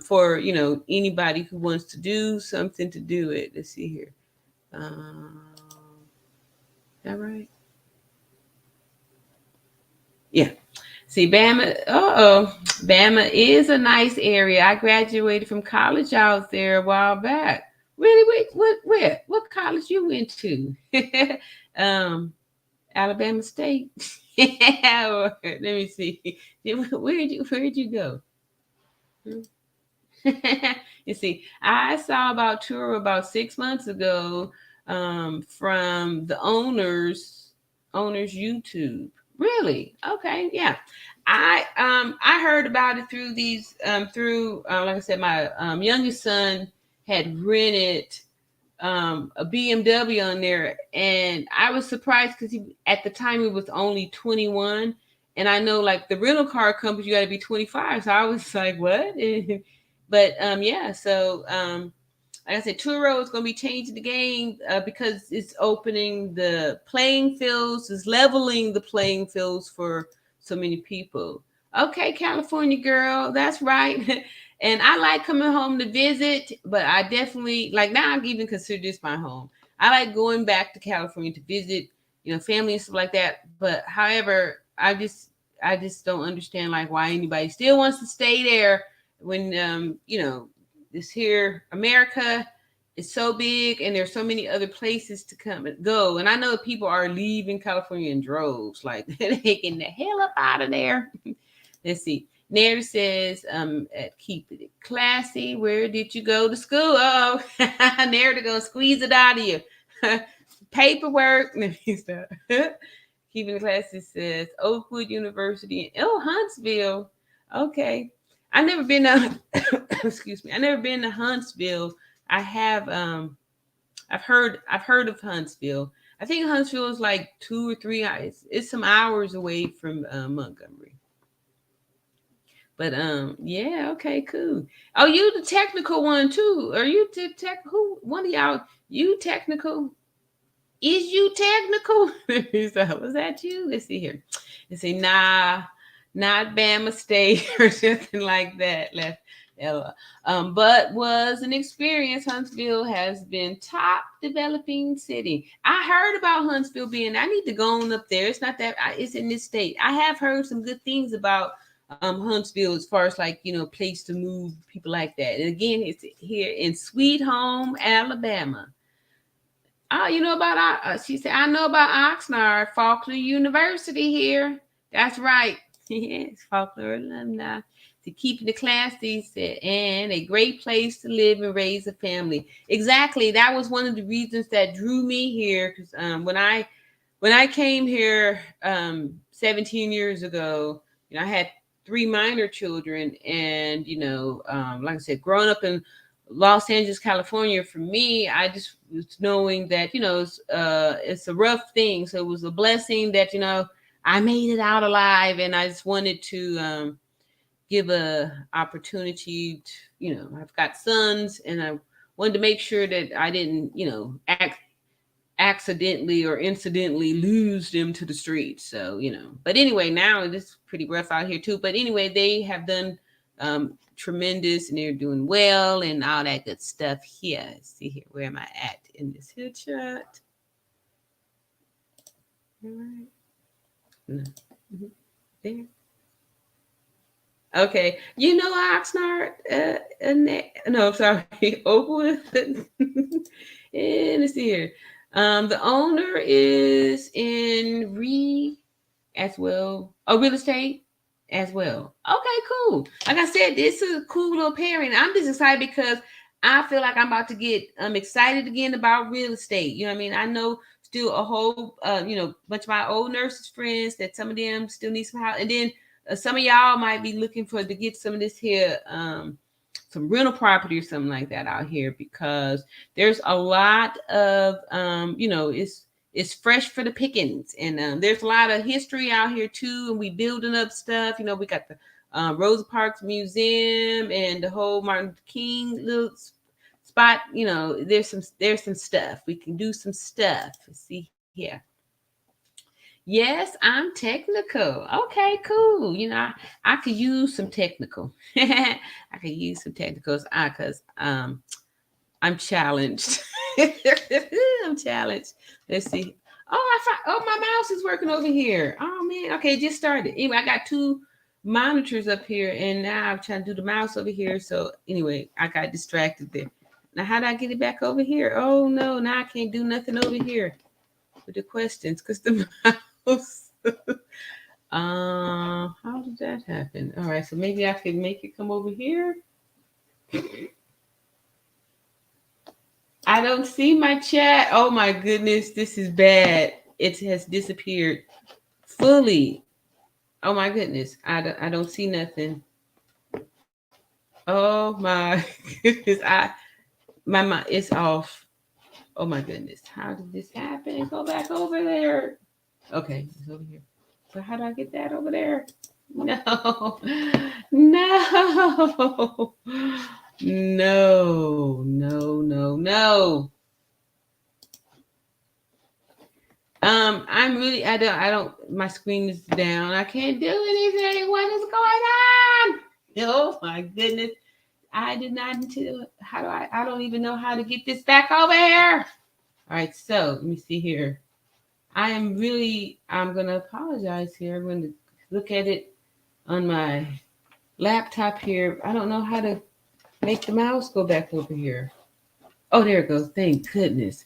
Speaker 1: for anybody who wants to do something to do it. Let's see here. Is that right? Yeah. See, Bama, Bama is a nice area. I graduated from college out there a while back. Really? Wait, what college you went to? Alabama State. Let me see. Where'd you go? You see, I saw about Turo about 6 months ago. from the owner's YouTube. Really? Okay, yeah. I heard about it through these through like I said, my youngest son had rented a BMW on there, and I was surprised because at the time he was only 21, and I know like the rental car companies you got to be 25, so I was like, what? But yeah, so like I said, Turo is going to be changing the game because it's opening the playing fields, is leveling the playing fields for so many people. Okay, California girl, that's right. And I like coming home to visit, but I definitely like now I even consider this my home. I like going back to California to visit, family and stuff like that. But however, I just don't understand like why anybody still wants to stay there when this here America is so big and there's so many other places to come and go. And I know people are leaving California in droves, like they're getting the hell up out of there. Let's see. Nair says, keep it classy. Where did you go to school? Oh, Nair to go squeeze it out of you. Paperwork. Keeping it classy says Oakwood University. Oh, Huntsville. Okay. I never been to excuse me. I never been to Huntsville. I have I've heard of Huntsville. I think Huntsville is like 2 or 3 hours. It's some hours away from Montgomery. But yeah, okay, cool. Oh, you the technical one too. Are you who one of y'all you technical? Is you technical? So, was that you? Let's see here. Let's see, nah, not Bama State or something like that. Left Ella. But was an experience. Huntsville has been top developing city. I heard about Huntsville being. I need to go on up there. It's not that. It's in this state. I have heard some good things about Huntsville as far as like place to move, people like that. And again, it's here in Sweet Home, Alabama. Oh, you know about she said, I know about Oxnard, Faulkner University here. That's right. Yes, Faulkner alumni. To keep the class, they said, and a great place to live and raise a family. Exactly. That was one of the reasons that drew me here. Because when I came here 17 years ago, I had 3 minor children, and like I said, growing up in Los Angeles, California, for me, I just was knowing that it's a rough thing. So it was a blessing that I made it out alive, and I just wanted to give a opportunity to I've got sons, and I wanted to make sure that I didn't accidentally or incidentally lose them to the streets. So but anyway, now it's pretty rough out here too. But anyway, they have done tremendous, and they're doing well and all that good stuff here. Let's see here, where am I at in this here chart? All right. No. There. Okay, Oxnard. No, sorry, Oakwood. And let's see here. The owner is in real estate as well. Okay, cool. Like I said, this is a cool little pairing. I'm just excited because I feel like I'm about to get excited again about real estate. You know what I mean? I know still a whole bunch of my old nurses friends that some of them still need some house, and then some of y'all might be looking to get some of this here some rental property or something like that out here, because there's a lot of it's fresh for the pickings, and there's a lot of history out here too, and we building up stuff. We got the Rosa Parks Museum and the whole Martin Luther King little spot. There's some stuff we can do, some stuff. Let's see here. Yes, I'm technical. Okay, cool. I could use some technical. I could use some technicals because I'm challenged. I'm challenged. Let's see. Oh, my mouse is working over here. Oh man. Okay, it just started. Anyway, I got 2 monitors up here, and now I'm trying to do the mouse over here. So anyway, I got distracted there. Now, how do I get it back over here? Oh no, now I can't do nothing over here with the questions because the mouse. How did that happen? All right, so maybe I could make it come over here. I don't see my chat. Oh my goodness, this is bad. It has disappeared fully. Oh my goodness, I don't see nothing. Oh my goodness, my mind is off. Oh my goodness, how did this happen? Go back over there. Okay, it's over here. But how do I get that over there? No, no, no. I'm really, I don't, my screen is down. I can't do anything. What is going on? Oh my goodness. I did not until, how do I don't even know how to get this back over here. All right, so let me see here. I'm going to apologize here. I'm going to look at it on my laptop here. I don't know how to make the mouse go back over here. Oh, there it goes. Thank goodness.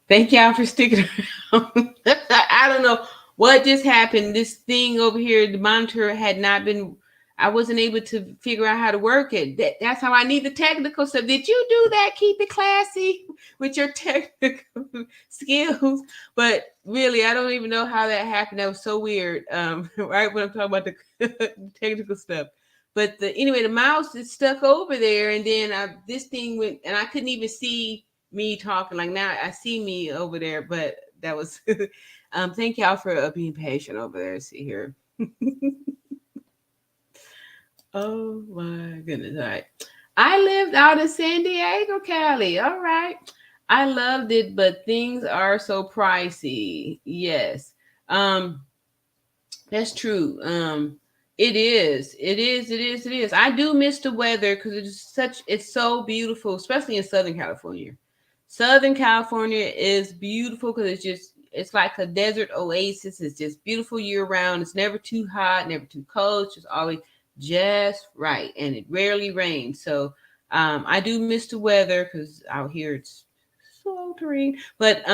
Speaker 1: Thank y'all for sticking around. I don't know what just happened. This thing over here, the monitor had not been, I wasn't able to figure out how to work it. That's how I need the technical stuff. Did you do that? Keep it classy with your technical skills. But really, I don't even know how that happened. That was so weird. Right when I'm talking about the technical stuff. But anyway, the mouse is stuck over there. And then this thing went, and I couldn't even see me talking. Like now I see me over there, but that was thank y'all for being patient over there. See here. Oh my goodness. All right. I lived out in San Diego, Cali. All right. I loved it, but things are so pricey. Yes. That's true. It is. I do miss the weather because it's so beautiful, especially in Southern California. Southern California is beautiful because it's like a desert oasis. It's just beautiful year round. It's never too hot, never too cold. It's just always just right. And it rarely rains. So I do miss the weather because out here it's sweltering. But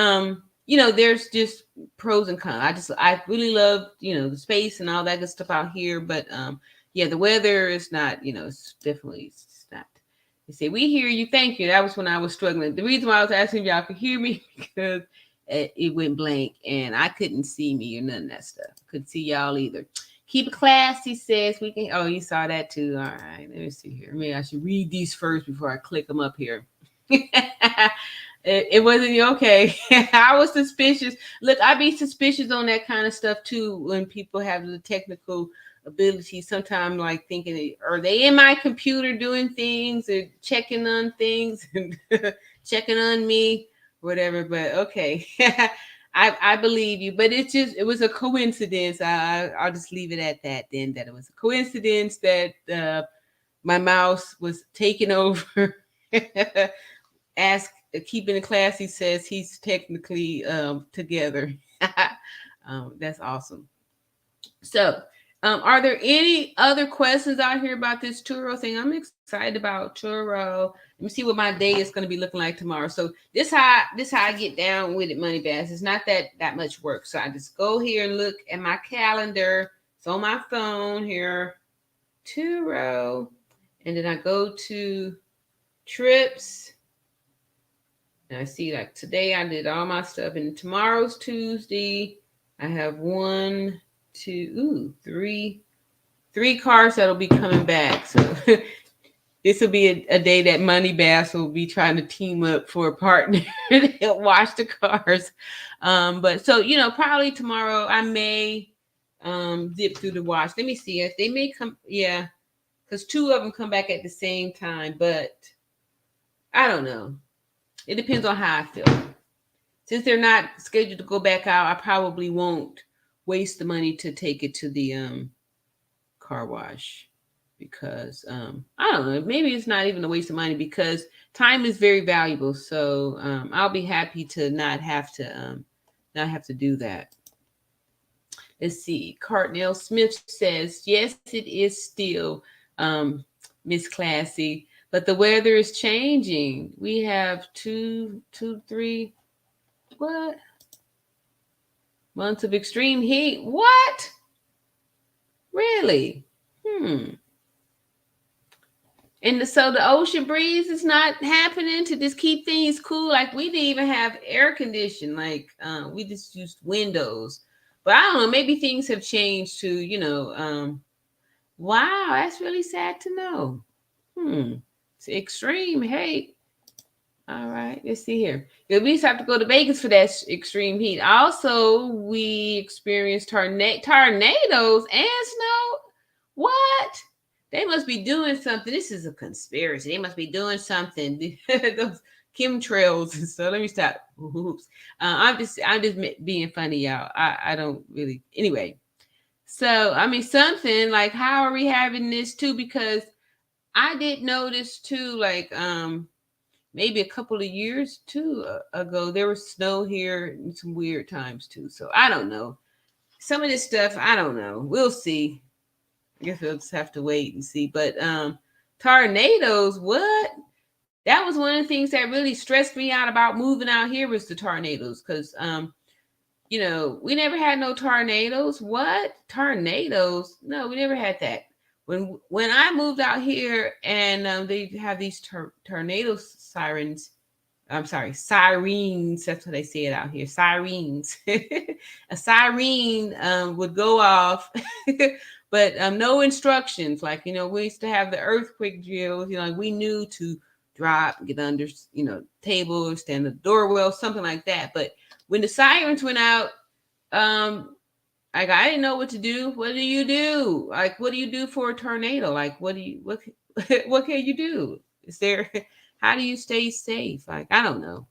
Speaker 1: there's just pros and cons. I really love, the space and all that good stuff out here. But the weather is not, it's definitely it's not. You say, we hear you, thank you. That was when I was struggling. The reason why I was asking if y'all could hear me because it went blank and I couldn't see me or none of that stuff. Couldn't see y'all either. Keep it classy, says we can. Oh, you saw that too. All right, let me see here. Maybe I should read these first before I click them up here. It wasn't okay. I was suspicious. Look, I be suspicious on that kind of stuff too when people have the technical ability. Sometimes like thinking, are they in my computer doing things or checking on things and checking on me, whatever. But okay. I believe you, but it was a coincidence. I'll just leave it at that then, that it was a coincidence that my mouse was taken over. Keeping it classy says he's technically together. That's awesome. So are there any other questions out here about this Turo thing? I'm excited about Turo. Let me see what my day is going to be looking like tomorrow. So this how I get down with it, Money Bass. It's not that much work. So I just go here and look at my calendar. It's on my phone here, Turo, and then I go to trips. And I see like today I did all my stuff, and tomorrow's Tuesday. I have 3 cars that'll be coming back. So this will be a day that Money Bass will be trying to team up for a partner to help wash the cars. But so, probably tomorrow I may zip through the wash. Let me see if they may come. Yeah, because 2 of them come back at the same time. But I don't know. It depends on how I feel. Since they're not scheduled to go back out, I probably won't waste the money to take it to the car wash because I don't know. Maybe it's not even a waste of money because time is very valuable. So I'll be happy to not have to do that. Let's see. Cardinal Smith says, yes, it is still Miss Classy. But the weather is changing. We have 3 months of extreme heat. What? Really? And so the ocean breeze is not happening to just keep things cool. Like we didn't even have air condition. Like we just used windows. But I don't know. Maybe things have changed to, wow, that's really sad to know. It's extreme. Hey, all right, let's see here. Yeah, we used to have to go to Vegas for that extreme heat. Also, we experienced tornadoes and snow. What? They must be doing something. This is a conspiracy. They must be doing something. Those chemtrails. So let me stop. Oops. I'm just being funny, y'all. I don't really. Anyway, so I mean, something like how are we having this too? Because I did notice too, like maybe a couple of years too ago, there was snow here in some weird times too. So I don't know. Some of this stuff, I don't know. We'll see. I guess we'll just have to wait and see. But tornadoes, what? That was one of the things that really stressed me out about moving out here was the tornadoes. Because we never had no tornadoes. What? Tornadoes? No, we never had that. When I moved out here and they have these tornado sirens. I'm sorry, sirens. That's what they say it out here. Sirens. A siren would go off, but no instructions. Like we used to have the earthquake drills. We knew to drop, get under, table, stand at the doorwell, something like that. But when the sirens went out, like I didn't know what to do. What do you do? Like, what do you do for a tornado? Like, what can you do? Is there? How do you stay safe? Like, I don't know.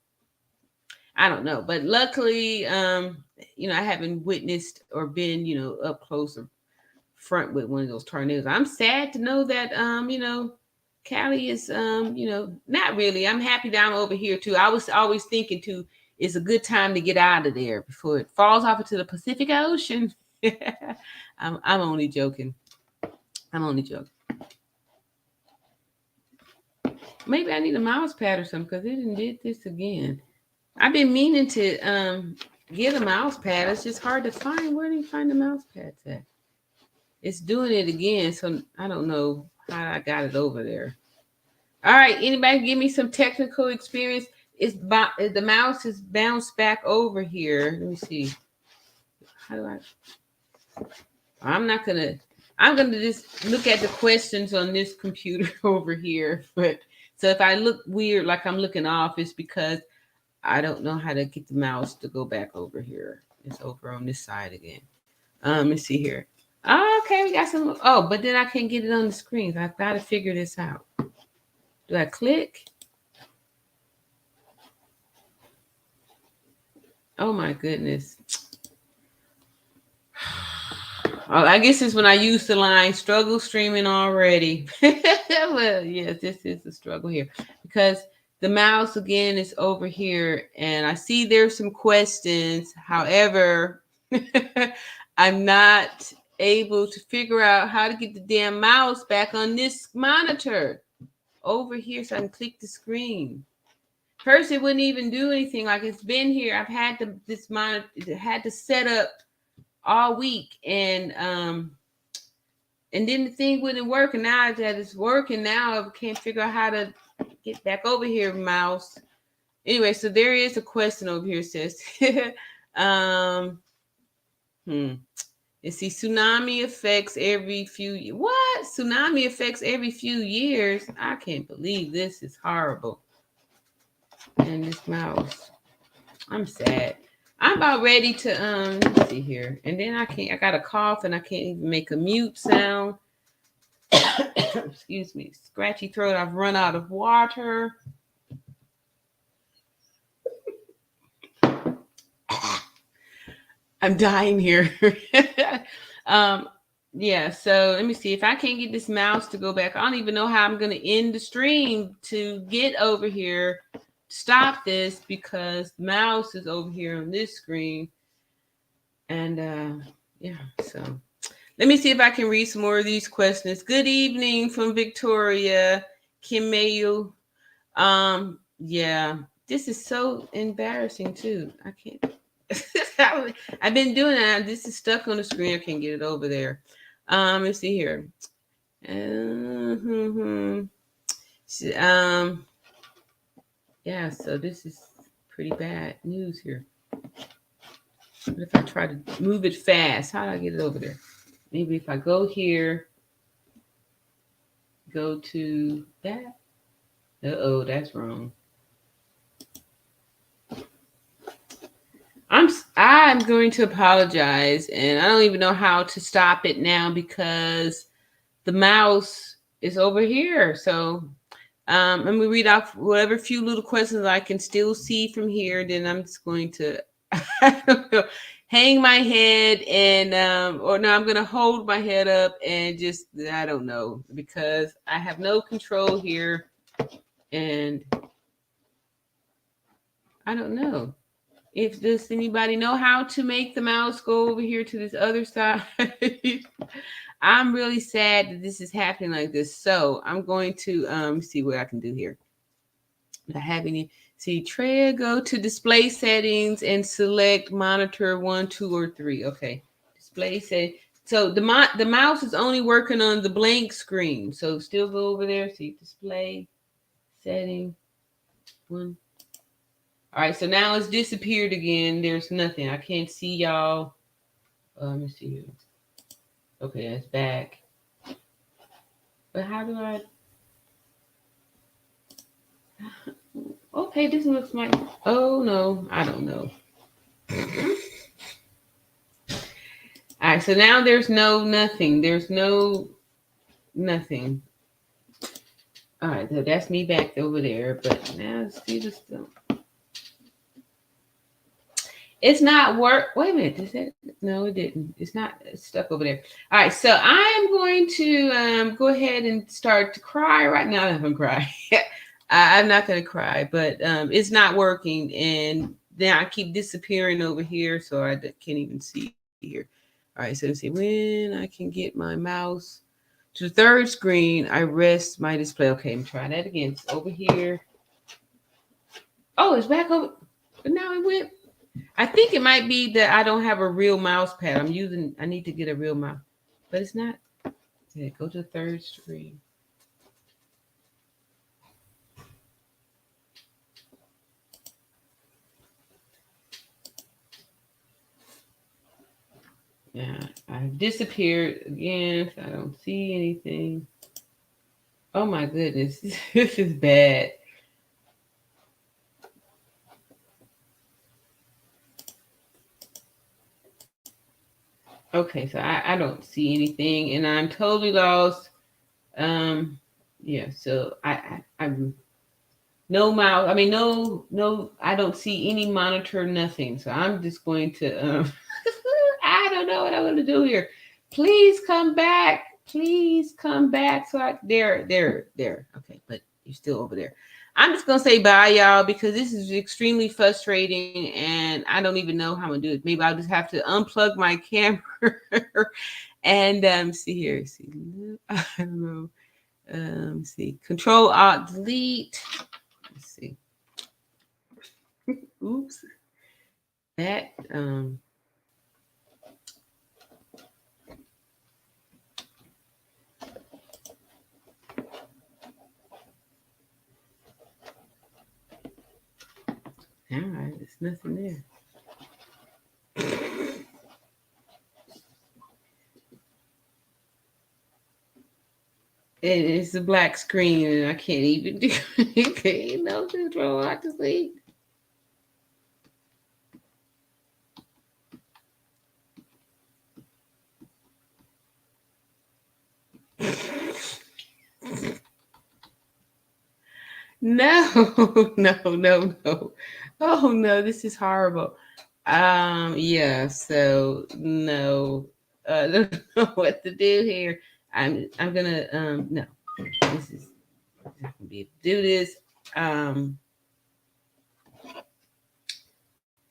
Speaker 1: But luckily, I haven't witnessed or been, up close or front with one of those tornadoes. I'm sad to know that, Cali is, not really. I'm happy that I'm over here too. I was always thinking too, it's a good time to get out of there before it falls off into the Pacific Ocean. I'm only joking. Maybe I need a mouse pad or something because it did this again. I've been meaning to get a mouse pad. It's just hard to find. Where do you find the mouse pads at? It's doing it again, so I don't know how I got it over there. All right, anybody give me some technical experience? The mouse is bounced back over here. Let me see. How do I? I'm gonna just look at the questions on this computer over here. But so if I look weird, like I'm looking off, it's because I don't know how to get the mouse to go back over here. It's over on this side again. Let's see here. Oh, okay, we got some. Oh, but then I can't get it on the screen. I've got to figure this out. Do I click? Oh my goodness. Oh, I guess it's when I use the line struggle streaming already. Well, yes, this is a struggle here because the mouse again is over here and I see there's some questions. However, I'm not able to figure out how to get the damn mouse back on this monitor over here so I can click the screen. First, it wouldn't even do anything. Like it's been here. I've had this monitor had to set up all week and then the thing wouldn't work. And now that it's working, now I can't figure out how to get back over here, mouse. Anyway, so there is a question over here. It says, Let's see, tsunami affects every few years. What? Tsunami affects every few years? I can't believe this is horrible. And this mouse. I'm sad. I'm about ready to let's see here. And then I got a cough and I can't even make a mute sound. Excuse me. Scratchy throat. I've run out of water. I'm dying here. Yeah, so let me see if I can't get this mouse to go back. I don't even know how I'm going to end the stream to get over here, stop this, because the mouse is over here on this screen. And yeah, so let me see if I can read some more of these questions. Good evening from Victoria, 𝐾𝐨𝐬. Yeah, this is so embarrassing too. I can't. I've been doing that. This is stuck on the screen. I can't get it over there. Let's see here. Yeah, so this is pretty bad news here. But if I try to move it fast, how do I get it over there? Maybe if I go here, go to that. Uh-oh, that's wrong. I'm going to apologize, and I don't even know how to stop it now because the mouse is over here. So let me read off whatever few little questions I can still see from here. Then I'm just going to I don't know, hang my head and or no, I'm going to hold my head up and just I don't know because I have no control here, and I don't know. If does anybody know how to make the mouse go over here to this other side? I'm really sad that this is happening like this. So I'm going to see what I can do here. Do I have any? See, tread, go to display settings and select monitor 1, 2, or 3. Okay, display setting. So the mouse is only working on the blank screen. So still go over there. See display setting 1. All right, so now it's disappeared again. There's nothing. I can't see y'all. Let me see here. Okay, that's back. But how do I? Okay, this looks like. Oh no, I don't know. All right, so now there's no nothing. There's no nothing. All right, so that's me back over there. But now see this stuff. It's not work. Wait a minute. Is it? No, it didn't. It's not. It's stuck over there. All right. So I'm going to go ahead and start to cry right now. I'm not going to cry. I'm not going to cry, but it's not working. And then I keep disappearing over here. So I can't even see here. All right. So let's see when I can get my mouse to the third screen. I rest my display. Okay. I'm trying that again. It's over here. Oh, it's back over. But now it went. I think it might be that I don't have a real mouse pad. I need to get a real mouse, but it's not. Okay, go to the third screen. Yeah, I've disappeared again. So I don't see anything. Oh my goodness, this is bad. Okay, so I don't see anything, and I'm totally lost. Yeah, so I'm no mouse. I mean, no. I don't see any monitor, nothing. So I'm just going to. I don't know what I'm going to do here. Please come back. Please come back. So there. Okay, but you're still over there. I'm just gonna say bye, y'all, because this is extremely frustrating, and I don't even know how I'm gonna do it. Maybe I'll just have to unplug my camera and see here. See, I don't know. See, Control Alt Delete. Let's see. Oops. That all right, there's nothing there. It's a black screen and I can't even do anything. No control alt delete. No, no. Oh no, this is horrible. Yeah, so no. I don't know what to do here. I'm gonna no. This is I'm not gonna be able to do this.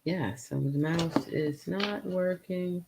Speaker 1: Yeah, so the mouse is not working.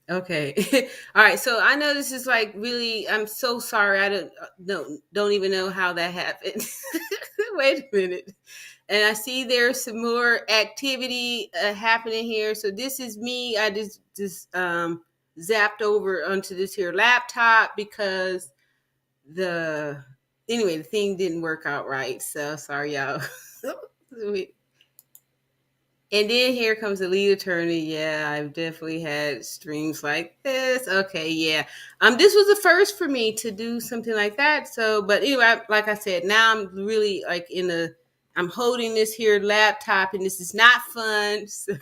Speaker 1: Okay. All right. So I know this is like really. I'm so sorry. I don't even know how that happened. Wait a minute. And I see there's some more activity happening here. So this is me. I just zapped over onto this here laptop because the anyway the thing didn't work out right. So sorry, y'all. And then here comes the lead attorney. Yeah, I've definitely had streams like this. Okay, yeah. This was the first for me to do something like that. So, but anyway, like I said, now I'm really like I'm holding this here laptop, and this is not fun. So,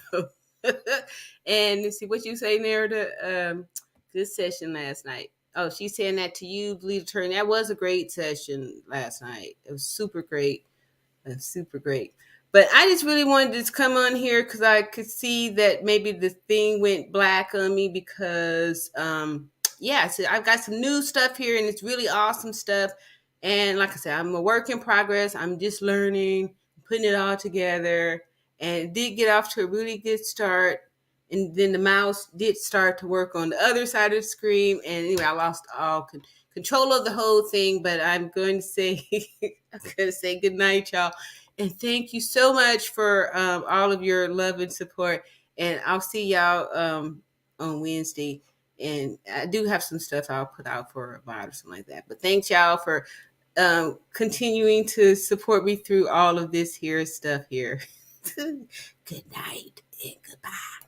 Speaker 1: and let's see what you say, Narita. Good session last night. Oh, she's saying that to you, lead attorney. That was a great session last night. It was super great. Super great. But I just really wanted to come on here because I could see that maybe the thing went black on me because, yeah, so I've got some new stuff here and it's really awesome stuff. And like I said, I'm a work in progress. I'm just learning, putting it all together, and it did get off to a really good start. And then the mouse did start to work on the other side of the screen. And anyway, I lost all control of the whole thing. But I'm going to say, I'm going to say good night, y'all. And thank you so much for all of your love and support. And I'll see y'all on Wednesday. And I do have some stuff I'll put out for a bot or something like that. But thanks, y'all, for continuing to support me through all of this here stuff here. Good night and goodbye.